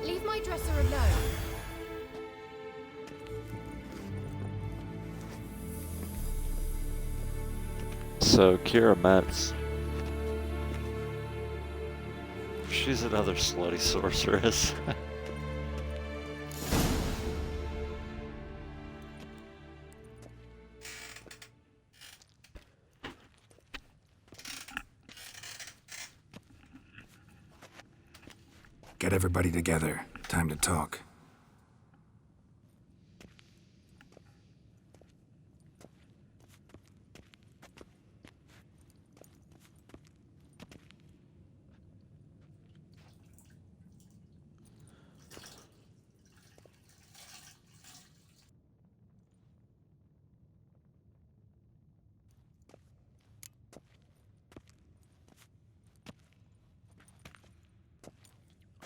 Speaker 14: Leave my dresser alone.
Speaker 1: So, Kira Metz. She's another slutty sorceress.
Speaker 3: Get everybody together. Time to talk.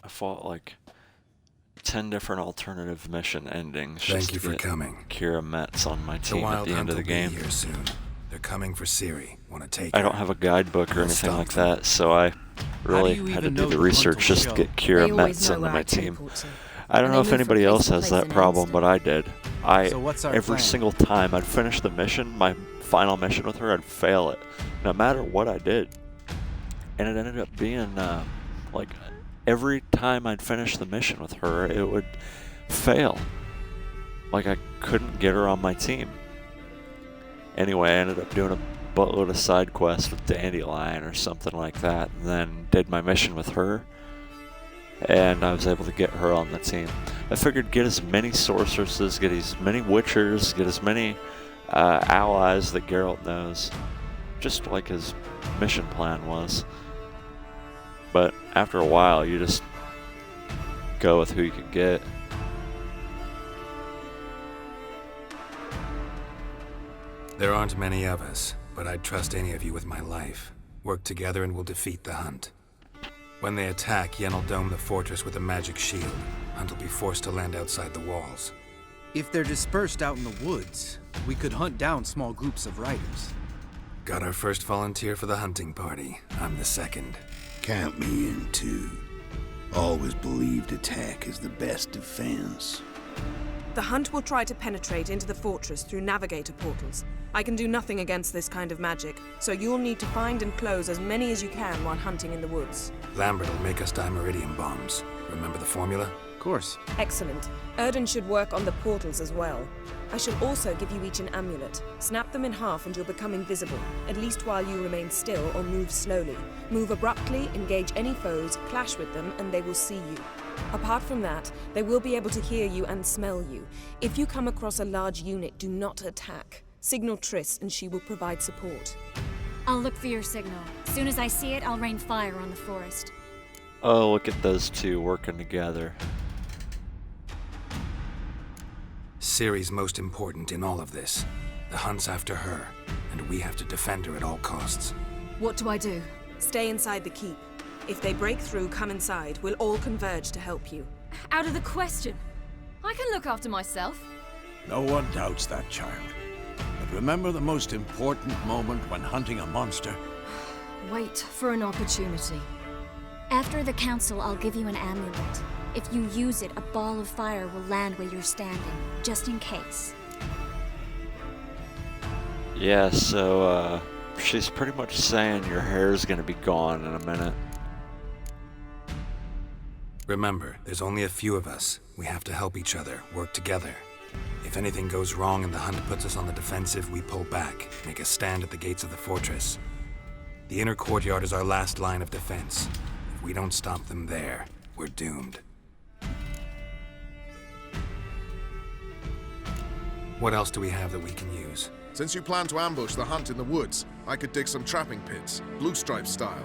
Speaker 1: I fought like 10 different alternative mission endings.
Speaker 3: Thank you for coming.
Speaker 1: Kira Metz on my team at the end of the game.
Speaker 3: Here soon. They're coming for Siri. Want to take
Speaker 1: I don't have a guidebook or anything like that, so I really had to do the research just to get Kira Metz into my team. I don't know if anybody else has that problem, but I did. Every single time I'd finish the mission, my final mission with her, I'd fail it, no matter what I did. And it ended up being like every time I'd finish the mission with her, it would fail. Like I couldn't get her on my team. Anyway, I ended up doing a buttload of side quests with Dandelion or something like that, and then did my mission with her, and I was able to get her on the team. I figured get as many sorceresses, get as many witchers, get as many allies that Geralt knows, just like his mission plan was. But after a while, you just go with who you can get.
Speaker 3: There aren't many of us, but I'd trust any of you with my life. Work together and we'll defeat the Hunt. When they attack, Yen will dome the fortress with a magic shield. Hunt will be forced to land outside the walls.
Speaker 15: If they're dispersed out in the woods, we could hunt down small groups of riders.
Speaker 3: Got our first volunteer for the hunting party. I'm the second.
Speaker 8: Count me in too. Always believed attack is the best defense.
Speaker 13: The Hunt will try to penetrate into the fortress through navigator portals. I can do nothing against this kind of magic, so you'll need to find and close as many as you can while hunting in the woods.
Speaker 3: Lambert will make us dimeridium bombs. Remember the formula?
Speaker 15: Of course.
Speaker 13: Excellent. Erden should work on the portals as well. I shall also give you each an amulet. Snap them in half and you'll become invisible, at least while you remain still or move slowly. Move abruptly, engage any foes, clash with them, and they will see you. Apart from that, they will be able to hear you and smell you. If you come across a large unit, do not attack. Signal Triss and she will provide support.
Speaker 16: I'll look for your signal. As soon as I see it, I'll rain fire on the forest.
Speaker 1: Oh, look at those two working together.
Speaker 3: Ciri's most important in all of this. The Hunt's after her, and we have to defend her at all costs.
Speaker 9: What do I do?
Speaker 13: Stay inside the keep. If they break through, come inside. We'll all converge to help you.
Speaker 9: Out of the question. I can look after myself.
Speaker 8: No one doubts that, child. But remember the most important moment when hunting a monster?
Speaker 9: Wait for an opportunity.
Speaker 16: After the council, I'll give you an amulet. If you use it, a ball of fire will land where you're standing, just in case.
Speaker 1: Yeah, so, she's pretty much saying your hair's gonna be gone in a minute.
Speaker 3: Remember, there's only a few of us. We have to help each other, work together. If anything goes wrong and the hunt puts us on the defensive, we pull back, make a stand at the gates of the fortress. The inner courtyard is our last line of defense. If we don't stop them there, we're doomed. What else do we have that we can use?
Speaker 12: Since you plan to ambush the hunt in the woods, I could dig some trapping pits, blue stripe style.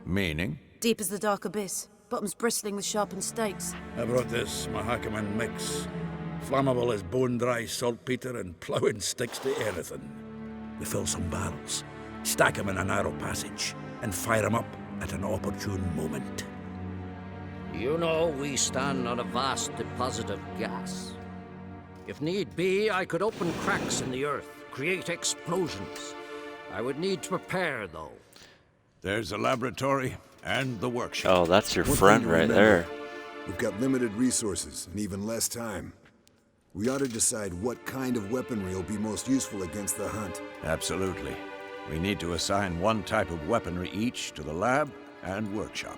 Speaker 8: Meaning?
Speaker 17: Deep as the dark abyss, bottoms bristling with sharpened stakes.
Speaker 18: I brought this Mahakaman mix. Flammable as bone-dry saltpeter and ploughing sticks to anything. We fill some barrels, stack them in a narrow passage, and fire them up at an opportune moment.
Speaker 19: You know, we stand on a vast deposit of gas. If need be, I could open cracks in the earth, create explosions. I would need to prepare, though.
Speaker 8: There's the laboratory and the workshop.
Speaker 1: Oh, that's your friend right there.
Speaker 20: We've got limited resources and even less time. We ought to decide what kind of weaponry will be most useful against the hunt.
Speaker 8: Absolutely. We need to assign one type of weaponry each to the lab and workshop.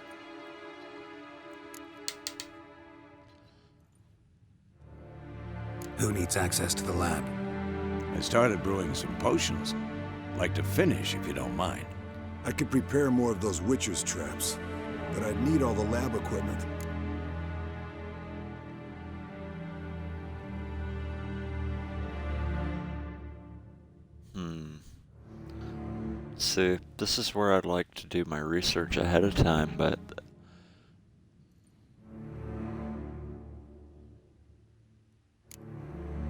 Speaker 3: Who needs access to the lab?
Speaker 8: I started brewing some potions. Like to finish, if you don't mind.
Speaker 20: I could prepare more of those Witcher's traps, but I'd need all the lab equipment.
Speaker 1: See, this is where I'd like to do my research ahead of time, but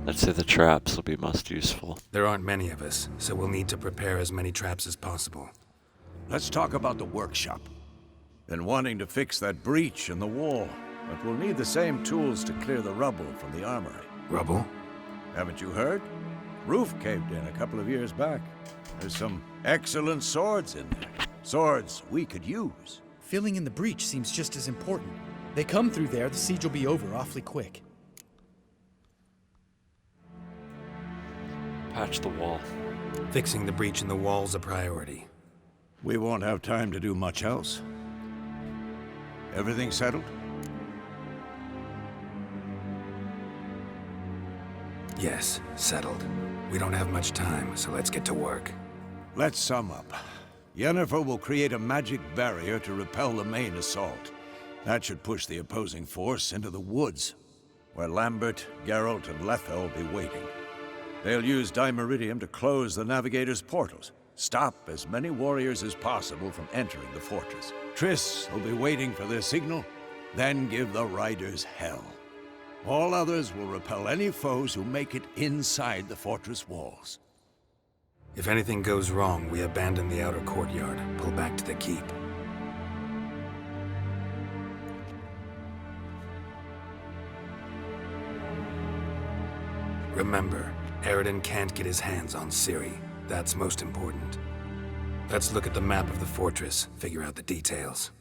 Speaker 1: I'd say the traps will be most useful.
Speaker 3: There aren't many of us, so we'll need to prepare as many traps as possible.
Speaker 8: Let's talk about the workshop. Been wanting to fix that breach in the wall, but we'll need the same tools to clear the rubble from the armory.
Speaker 3: Rubble?
Speaker 8: Haven't you heard? Roof caved in a couple of years back. There's some excellent swords in there. Swords we could use.
Speaker 15: Filling in the breach seems just as important. They come through there, the siege will be over awfully quick.
Speaker 1: Patch the wall.
Speaker 3: Fixing the breach in the wall's a priority.
Speaker 8: We won't have time to do much else. Everything settled?
Speaker 3: Yes, settled. We don't have much time, so let's get to work.
Speaker 8: Let's sum up. Yennefer will create a magic barrier to repel the main assault. That should push the opposing force into the woods, where Lambert, Geralt, and Letha will be waiting. They'll use Dimeridium to close the Navigator's portals, stop as many warriors as possible from entering the fortress. Triss will be waiting for their signal, then give the riders hell. All others will repel any foes who make it inside the fortress walls.
Speaker 3: If anything goes wrong, we abandon the outer courtyard, pull back to the keep. Remember, Eridan can't get his hands on Siri. That's most important. Let's look at the map of the fortress, figure out the details.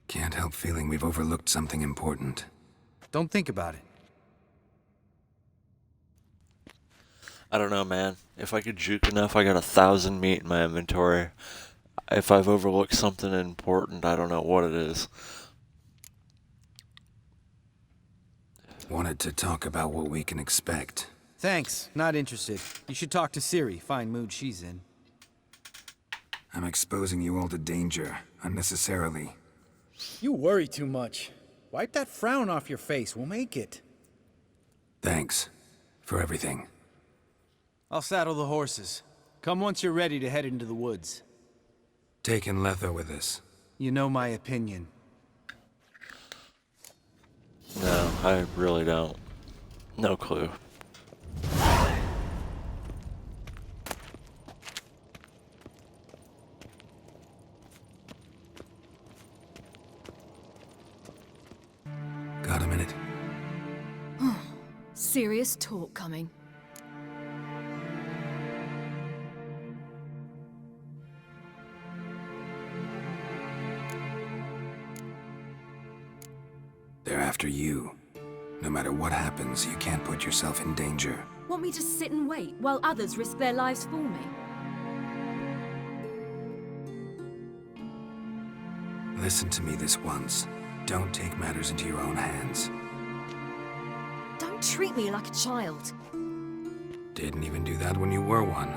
Speaker 3: Can't help feeling we've overlooked something important.
Speaker 15: Don't think about it.
Speaker 1: I don't know, man. If I could juke enough, I got 1,000 meat in my inventory. If I've overlooked something important, I don't know what it is.
Speaker 3: Wanted to talk about what we can expect.
Speaker 15: Thanks, not interested. You should talk to Siri, fine mood she's in.
Speaker 3: I'm exposing you all to danger, unnecessarily.
Speaker 15: You worry too much. Wipe that frown off your face, we'll make it.
Speaker 3: Thanks for everything.
Speaker 15: I'll saddle the horses. Come once you're ready to head into the woods.
Speaker 3: Taking Letha with us.
Speaker 15: You know my opinion.
Speaker 1: No, I really don't. No clue.
Speaker 3: Got a minute?
Speaker 9: Serious talk coming.
Speaker 3: They're after you. No matter what happens, you can't put yourself in danger.
Speaker 9: Want me to sit and wait while others risk their lives for me?
Speaker 3: Listen to me this once. Don't take matters into your own hands.
Speaker 9: Don't treat me like a child.
Speaker 3: Didn't even do that when you were one.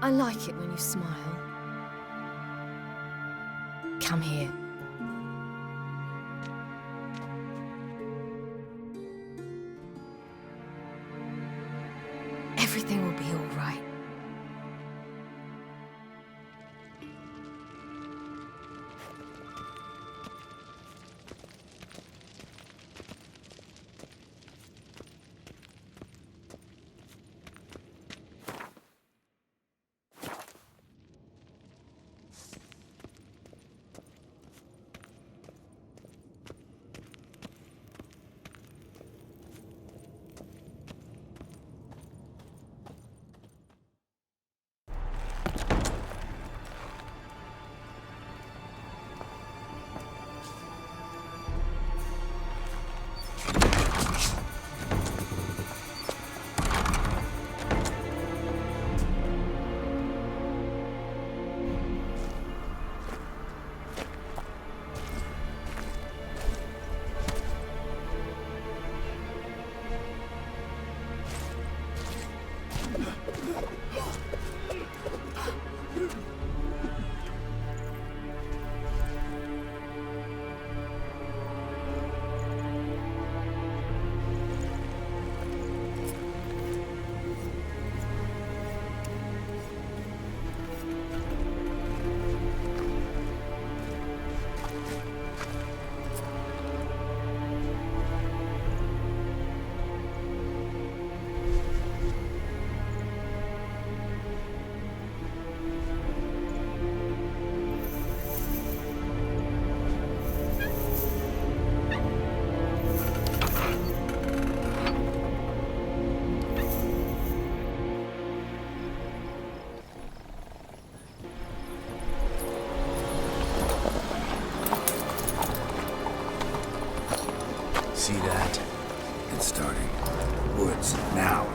Speaker 9: I like it when you smile. Come here. Everything will be all right.
Speaker 3: See that? It's starting. Woods, now.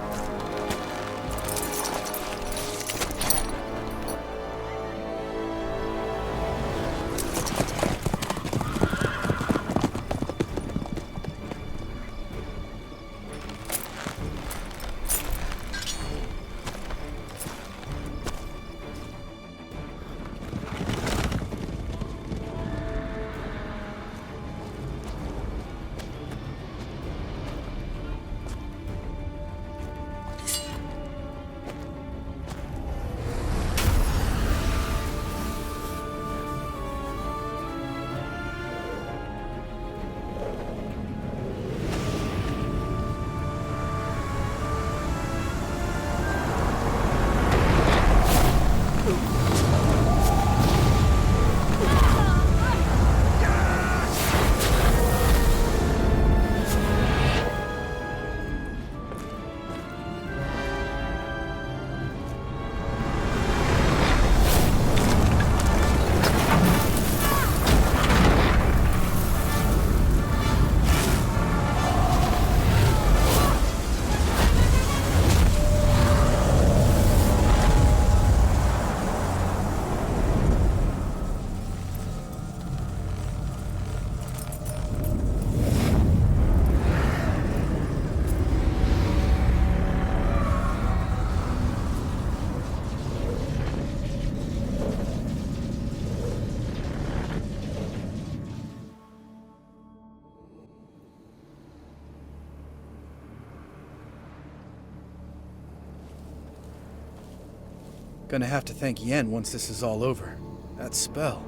Speaker 15: Gonna have to thank Yen once this is all over. That spell,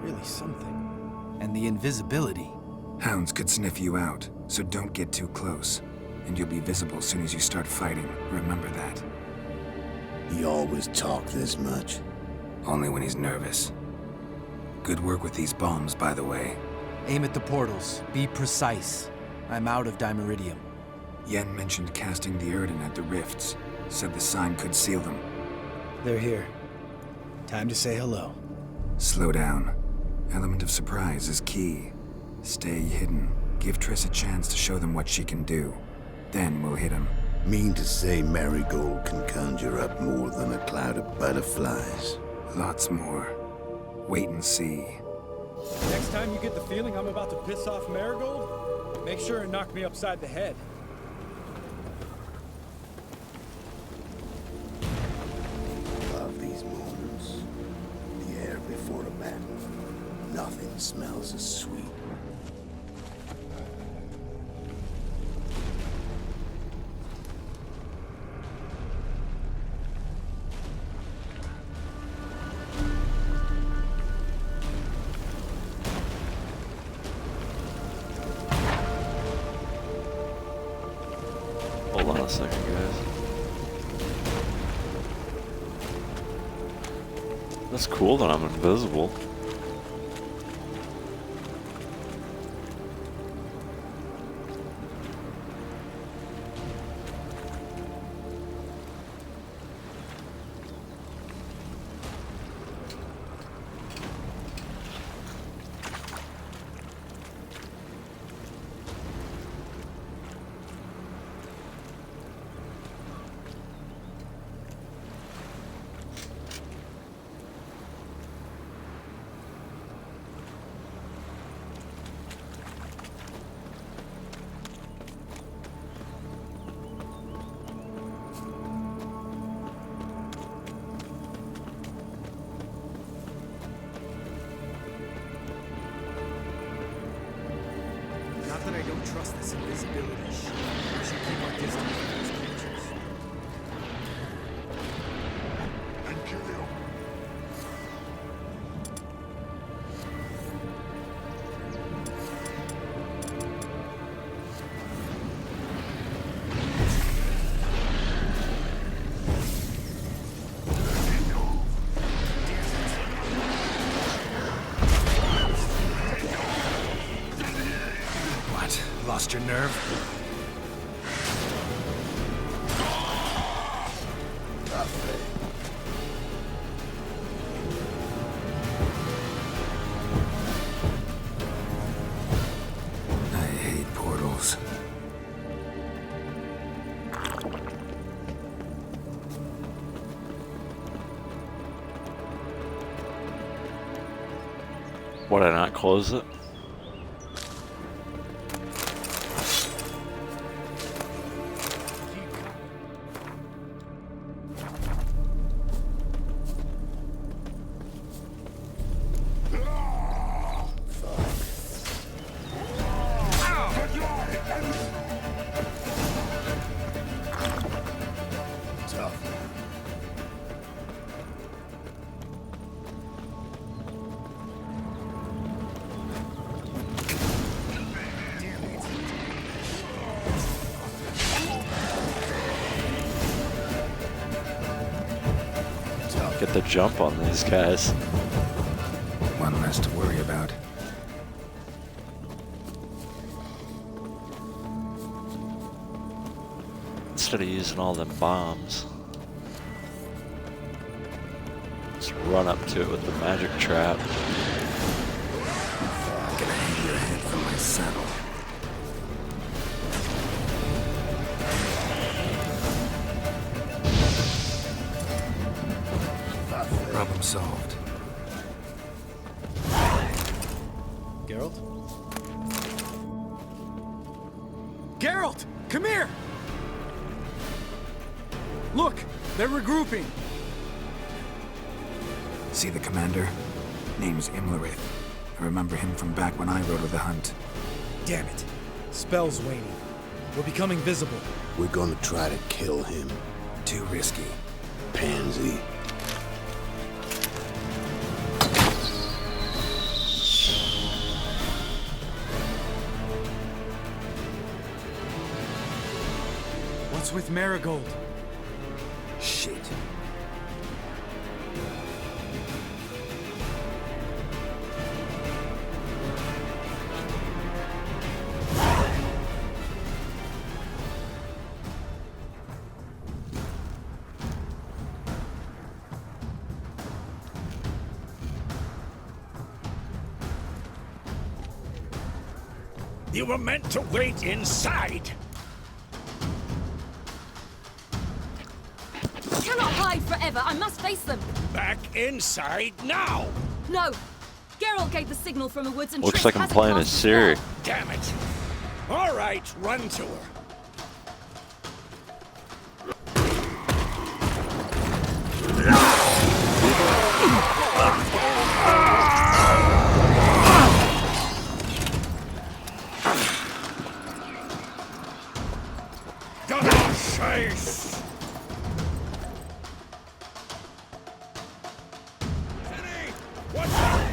Speaker 15: really something. And the invisibility.
Speaker 3: Hounds could sniff you out, so don't get too close. And you'll be visible as soon as you start fighting. Remember that.
Speaker 21: He always talk this much?
Speaker 3: Only when he's nervous. Good work with these bombs, by the way.
Speaker 15: Aim at the portals. Be precise. I'm out of Dimeridium.
Speaker 3: Yen mentioned casting the Erden at the rifts. Said the sign could seal them.
Speaker 15: They're here. Time to say hello.
Speaker 3: Slow down. Element of surprise is key. Stay hidden. Give Triss a chance to show them what she can do. Then we'll hit him.
Speaker 21: Mean to say Marigold can conjure up more than a cloud of butterflies?
Speaker 3: Lots more. Wait and see.
Speaker 5: Next time you get the feeling I'm about to piss off Marigold, make sure and knock me upside the head.
Speaker 21: Love these mornings. The air before a battle. Nothing smells as sweet.
Speaker 1: Hold on a second, guys. That's cool that I'm invisible.
Speaker 5: Not that I don't trust this invisibility shit. I should keep my distance from these creatures. And kill him.
Speaker 3: Lost your nerve? I hate portals.
Speaker 1: Would I not close it? Get the jump on these guys.
Speaker 3: One less to worry about.
Speaker 1: Instead of using all them bombs, just run up to it with the magic trap.
Speaker 3: I'm gonna hang your head from my saddle. Problem solved.
Speaker 15: Geralt? Geralt! Come here! Look! They're regrouping!
Speaker 3: See the commander? Name's Imlerith. I remember him from back when I rode with the hunt.
Speaker 15: Damn it! Spell's waning. We're becoming visible.
Speaker 21: We're gonna try to kill him.
Speaker 3: Too risky.
Speaker 21: Pansy.
Speaker 15: What's with Marigold?
Speaker 3: Shit.
Speaker 18: You were meant to wait inside!
Speaker 9: I cannot hide forever. I must face them.
Speaker 18: Back inside now!
Speaker 9: No. Geralt gave the signal from the woods and
Speaker 1: Looks
Speaker 9: Triss
Speaker 1: like I'm
Speaker 9: hasn't
Speaker 1: playing
Speaker 9: cast
Speaker 1: as
Speaker 9: a
Speaker 1: Siri.
Speaker 9: spell.
Speaker 18: Damn it! All right, run to her. Double chase! City! Watch out!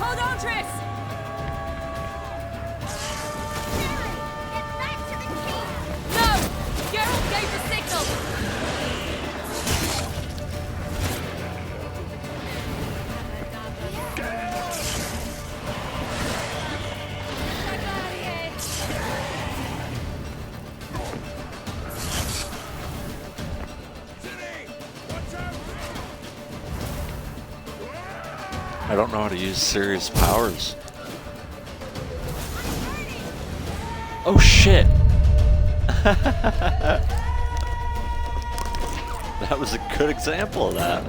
Speaker 9: Hold on, Triss! No! Geralt gave the signal!
Speaker 1: I don't know how to use Siri's powers. Oh shit! That was a good example of that.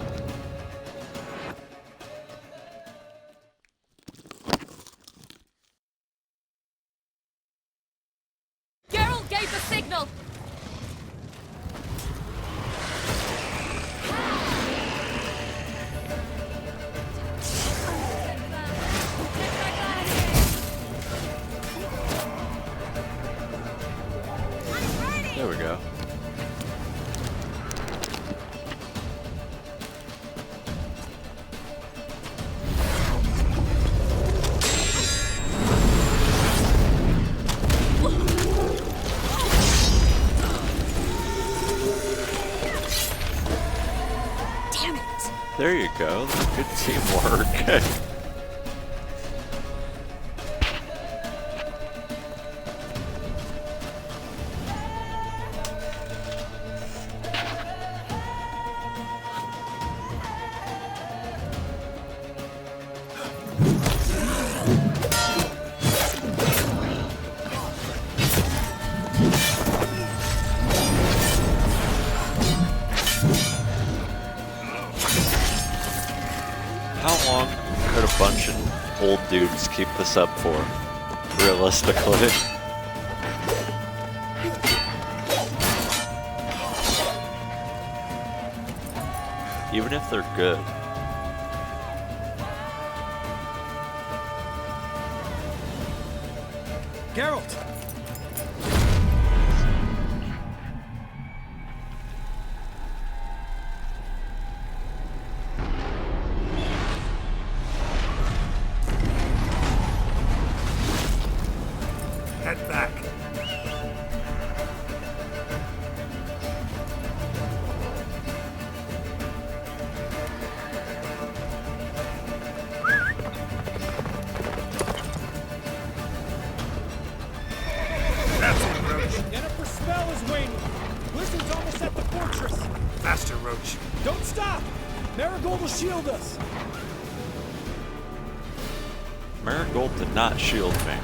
Speaker 9: Geralt gave the signal!
Speaker 1: There we go.
Speaker 16: Damn it!
Speaker 1: There you go. Good teamwork. How long could a bunch of old dudes keep this up for, realistically? Even if they're good.
Speaker 5: Geralt!
Speaker 18: Head back. That's it, Roach.
Speaker 5: Jennifer's spell is waning. Blizzard's almost at the fortress.
Speaker 18: Faster, Roach.
Speaker 5: Don't stop! Marigold will shield us.
Speaker 1: Marigold did not shield me.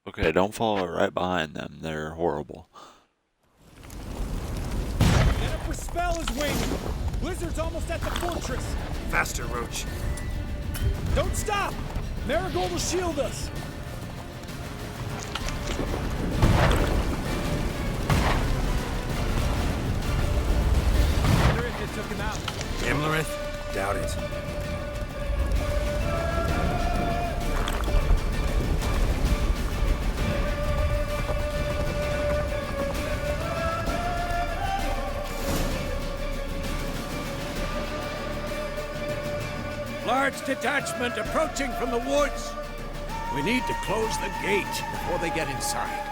Speaker 1: Okay, don't follow right behind them. They're horrible.
Speaker 5: Jennifer's spell is waning. Blizzard's almost at the fortress.
Speaker 18: Faster, Roach.
Speaker 5: Don't stop! Marigold will shield us. It took him out.
Speaker 3: Imlerith? Doubt it.
Speaker 18: Large detachment approaching from the woods. We need to close the gate before they get inside.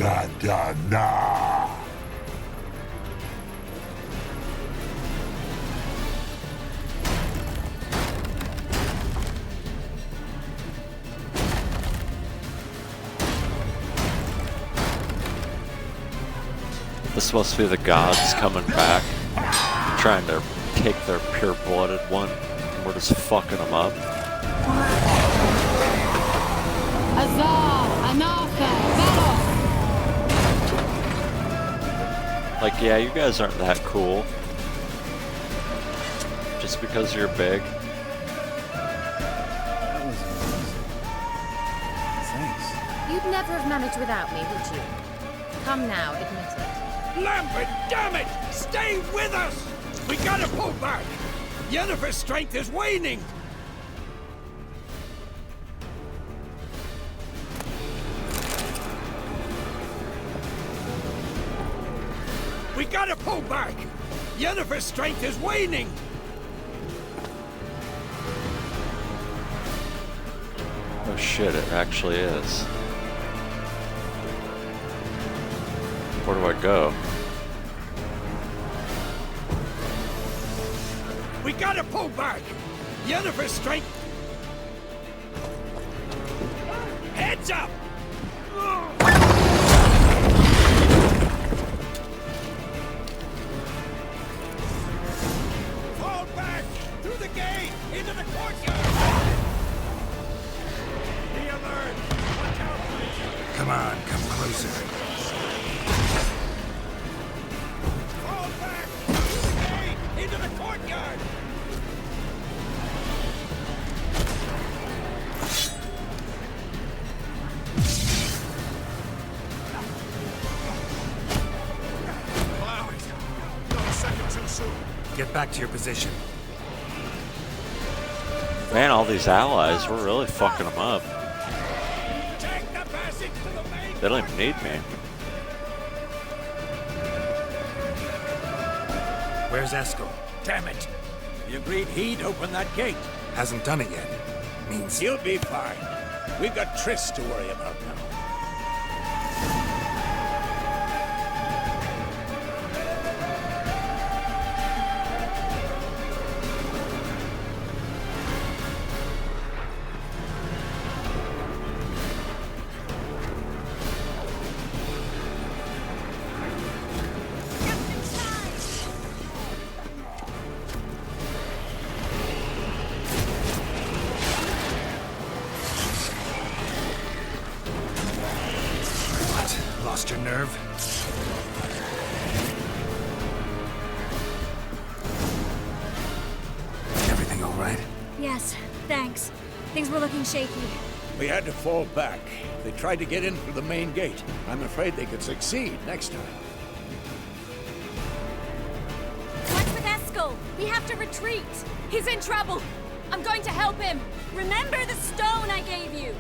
Speaker 21: Da da da.
Speaker 1: This must be the gods coming back, trying to take their pure-blooded one, and we're just fucking them up. Like, yeah, you guys aren't that cool. Just because you're big.
Speaker 15: That was amazing. Thanks.
Speaker 14: You'd never have managed without me, would you? Come now, admit it.
Speaker 8: Lambert, damn it! Stay with us! We gotta pull back! Yennefer's strength is waning! We gotta pull back! Yennefer's strength is waning!
Speaker 1: Oh shit, it actually is. Where do I go?
Speaker 8: We gotta pull back! Yennefer's strength... Heads up! Fall back! Through the gate! Into the courtyard! Be alert! Watch out for each other!
Speaker 3: Come on, come closer.
Speaker 8: Fall back! Through the gate! Into the courtyard!
Speaker 12: Allow it. Not a second too soon. Get back to your position.
Speaker 1: Man, all these allies, we're really fucking them up.
Speaker 8: Take the passage to the main...
Speaker 1: They don't even need me.
Speaker 12: Where's Eskel?
Speaker 8: Damn it! We agreed he'd open that gate.
Speaker 12: Hasn't done it yet.
Speaker 8: Means he'll be fine. We've got Triss to worry about now.
Speaker 12: Lost your nerve?
Speaker 3: Everything all right?
Speaker 16: Yes, thanks. Things were looking shaky.
Speaker 8: We had to fall back. They tried to get in through the main gate. I'm afraid they could succeed next time.
Speaker 16: What's with Eskel? We have to retreat. He's in trouble. I'm going to help him. Remember the stone I gave you.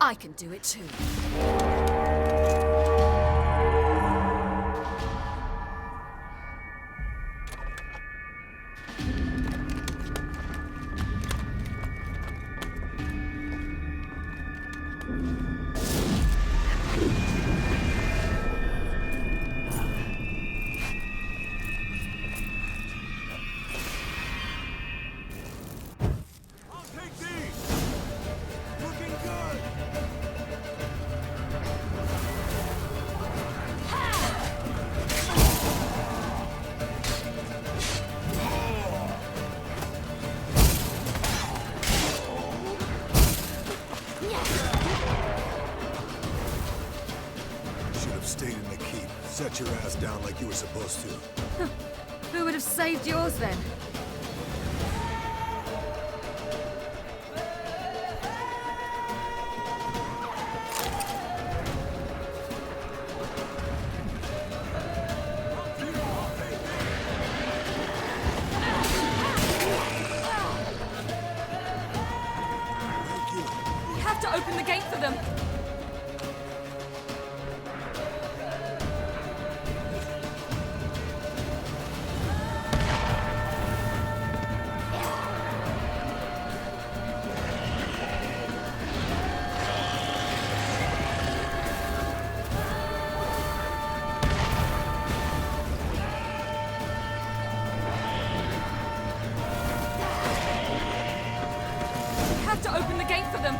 Speaker 14: I can do it too.
Speaker 20: Stayed in the keep. Set your ass down like you were supposed to.
Speaker 9: Who would have saved yours then?
Speaker 14: We have to open the gate for them. To open the gate for them.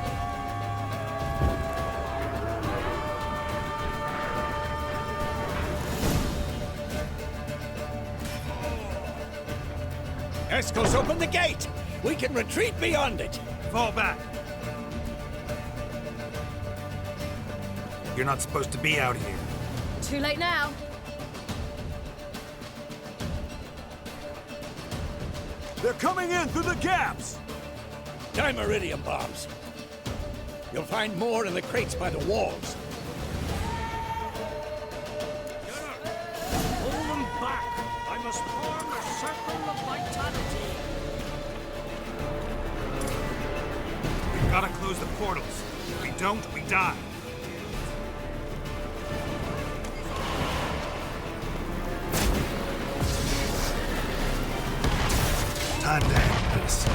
Speaker 18: Escos, open the gate! We can retreat beyond it!
Speaker 5: Fall back. You're not supposed to be out here.
Speaker 9: Too late now.
Speaker 5: They're coming in through the gaps!
Speaker 18: Dimeridium bombs. You'll find more in the crates by the walls.
Speaker 5: Hold them back! I must form a circle of vitality. We've got to close the portals. If we don't, we die.
Speaker 20: Time to end this.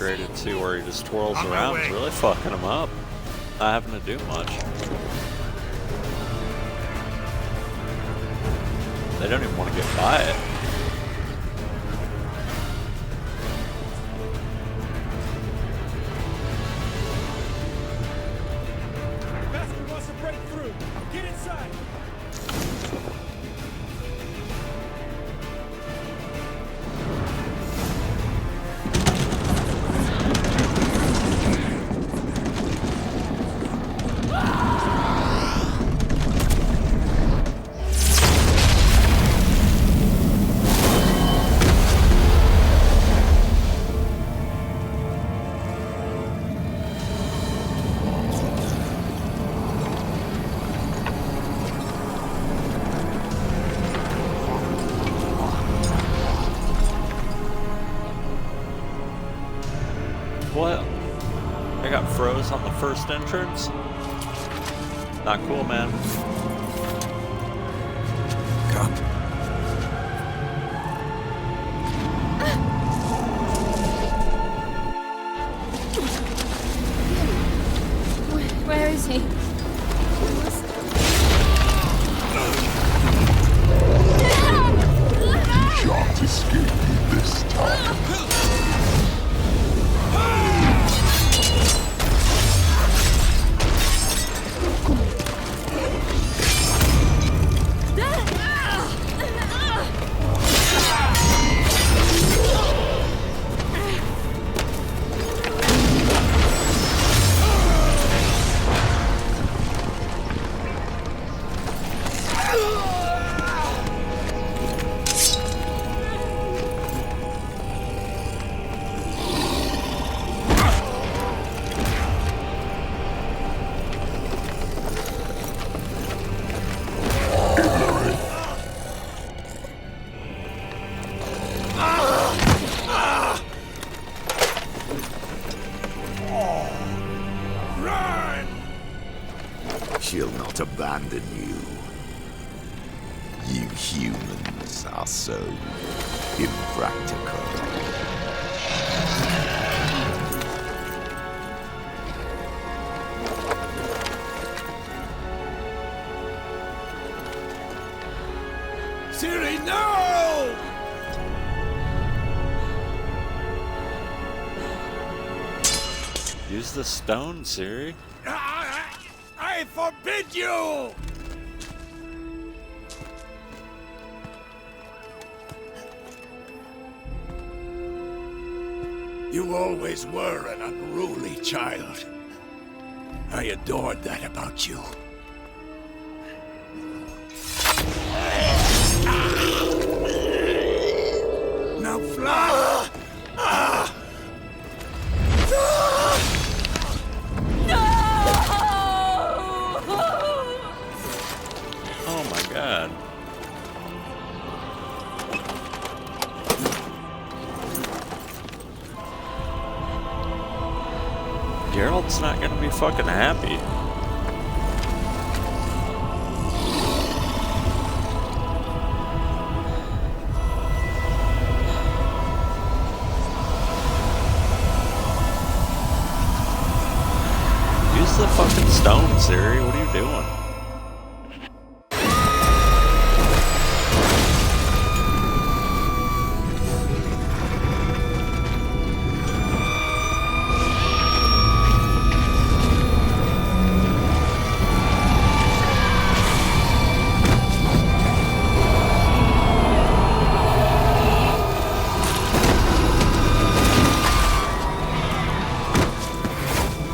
Speaker 1: upgraded to where he just twirls around is really fucking him up. Not having to do much. They don't even want to get by it.
Speaker 5: Basket wants to break through. Get inside.
Speaker 1: What? I got froze on the first entrance? Not cool, man.
Speaker 3: Come.
Speaker 9: Where is he?
Speaker 2: Can't escape me this time. She'll not abandon you. You humans are so impractical.
Speaker 8: Siri, no!
Speaker 1: Use the stone, Siri.
Speaker 8: I forbid you! You always were an unruly child. I adored that about you. Now fly!
Speaker 1: Oh my god. Geralt's not gonna be fucking happy. Use the fucking stone, Siri. What are you doing?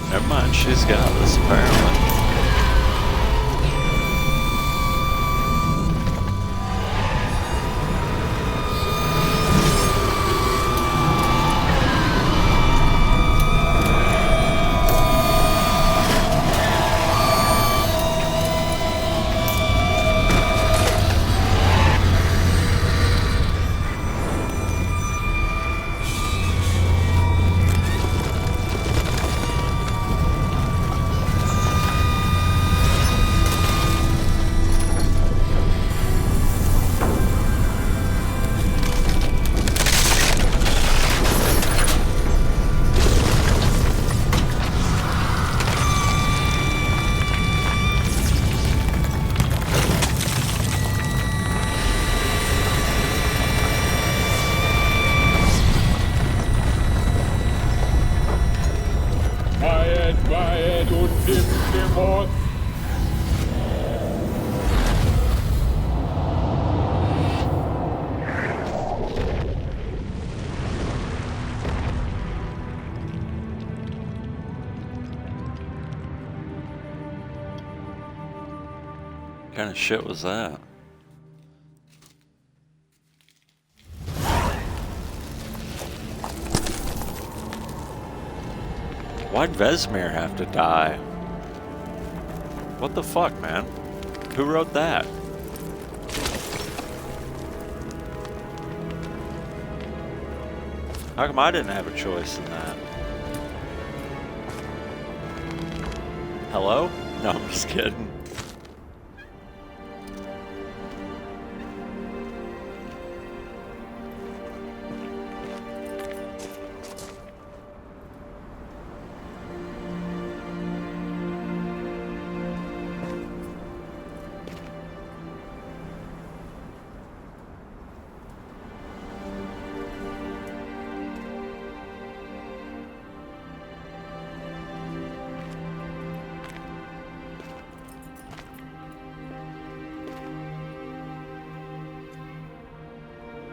Speaker 1: Never mind, she's got this apparently.
Speaker 2: Weihet und nimmt dem Ort.
Speaker 1: What kind of shit was that? Why'd Vesemir have to die? What the fuck, man? Who wrote that? How come I didn't have a choice in that? Hello? No, I'm just kidding.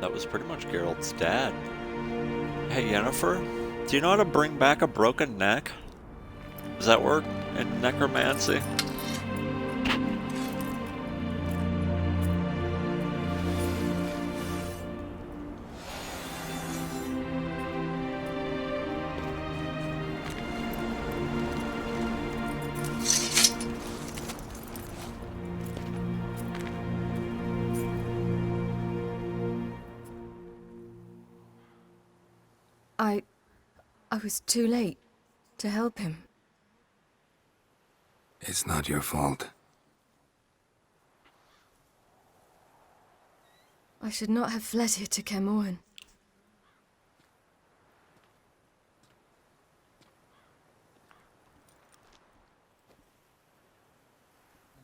Speaker 1: That was pretty much Geralt's dad. Hey, Yennefer, do you know how to bring back a broken neck? Does that work in necromancy?
Speaker 9: I was too late to help him.
Speaker 3: It's not your fault.
Speaker 9: I should not have fled here to Kaer.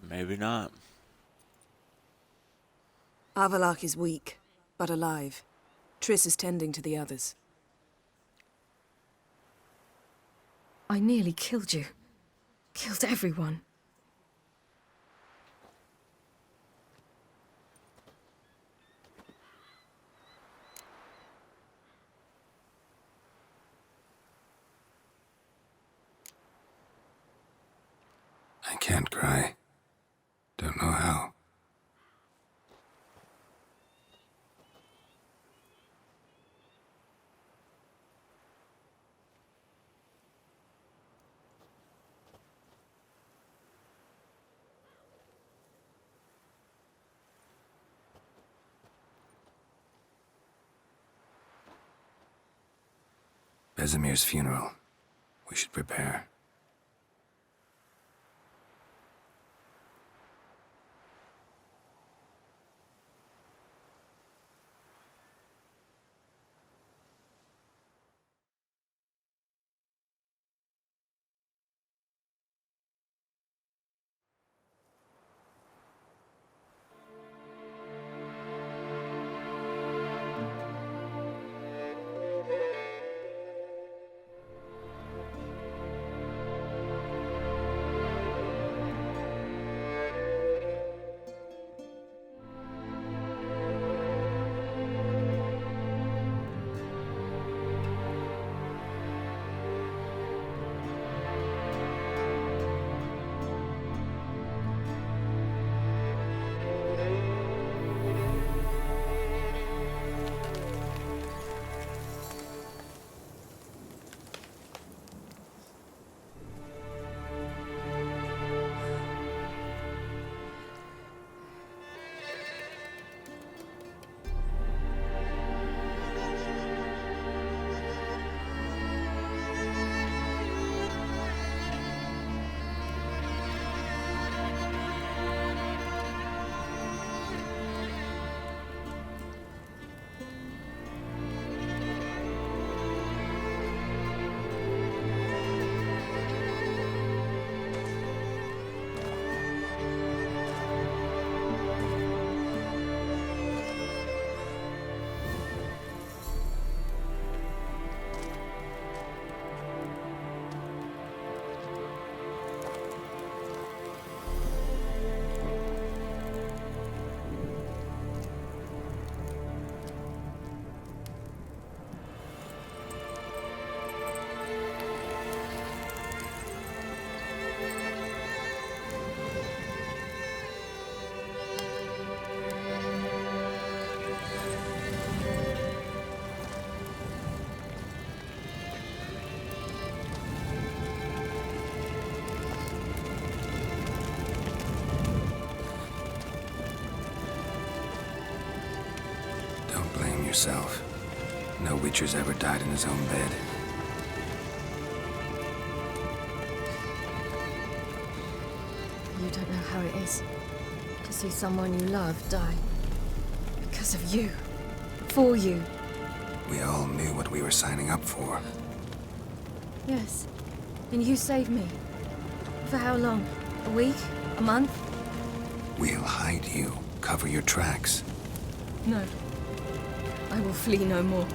Speaker 1: Maybe not.
Speaker 13: Avallac'h is weak, but alive. Triss is tending to the others.
Speaker 9: I nearly killed you. Killed everyone.
Speaker 3: I can't cry. Don't know how. Vesemir's funeral. We should prepare. Yourself. No Witcher's ever died in his own bed.
Speaker 9: You don't know how it is to see someone you love die. Because of you. For you.
Speaker 3: We all knew what we were signing up for.
Speaker 9: Yes. And you saved me. For how long? A week? A month?
Speaker 3: We'll hide you. Cover your tracks.
Speaker 9: No. I will flee no more.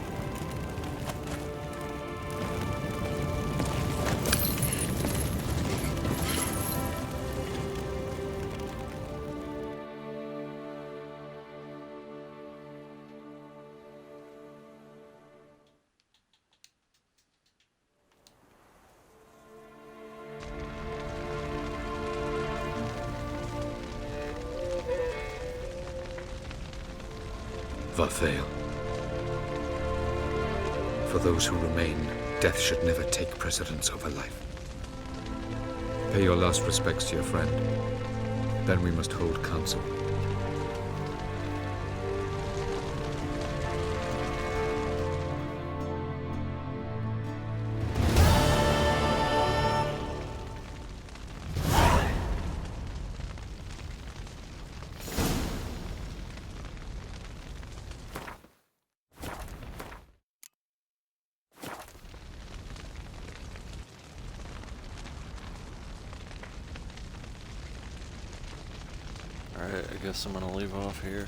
Speaker 7: Varthael. For those who remain, death should never take precedence over life. Pay your last respects to your friend. Then we must hold council.
Speaker 1: Alright, I guess I'm gonna leave off here.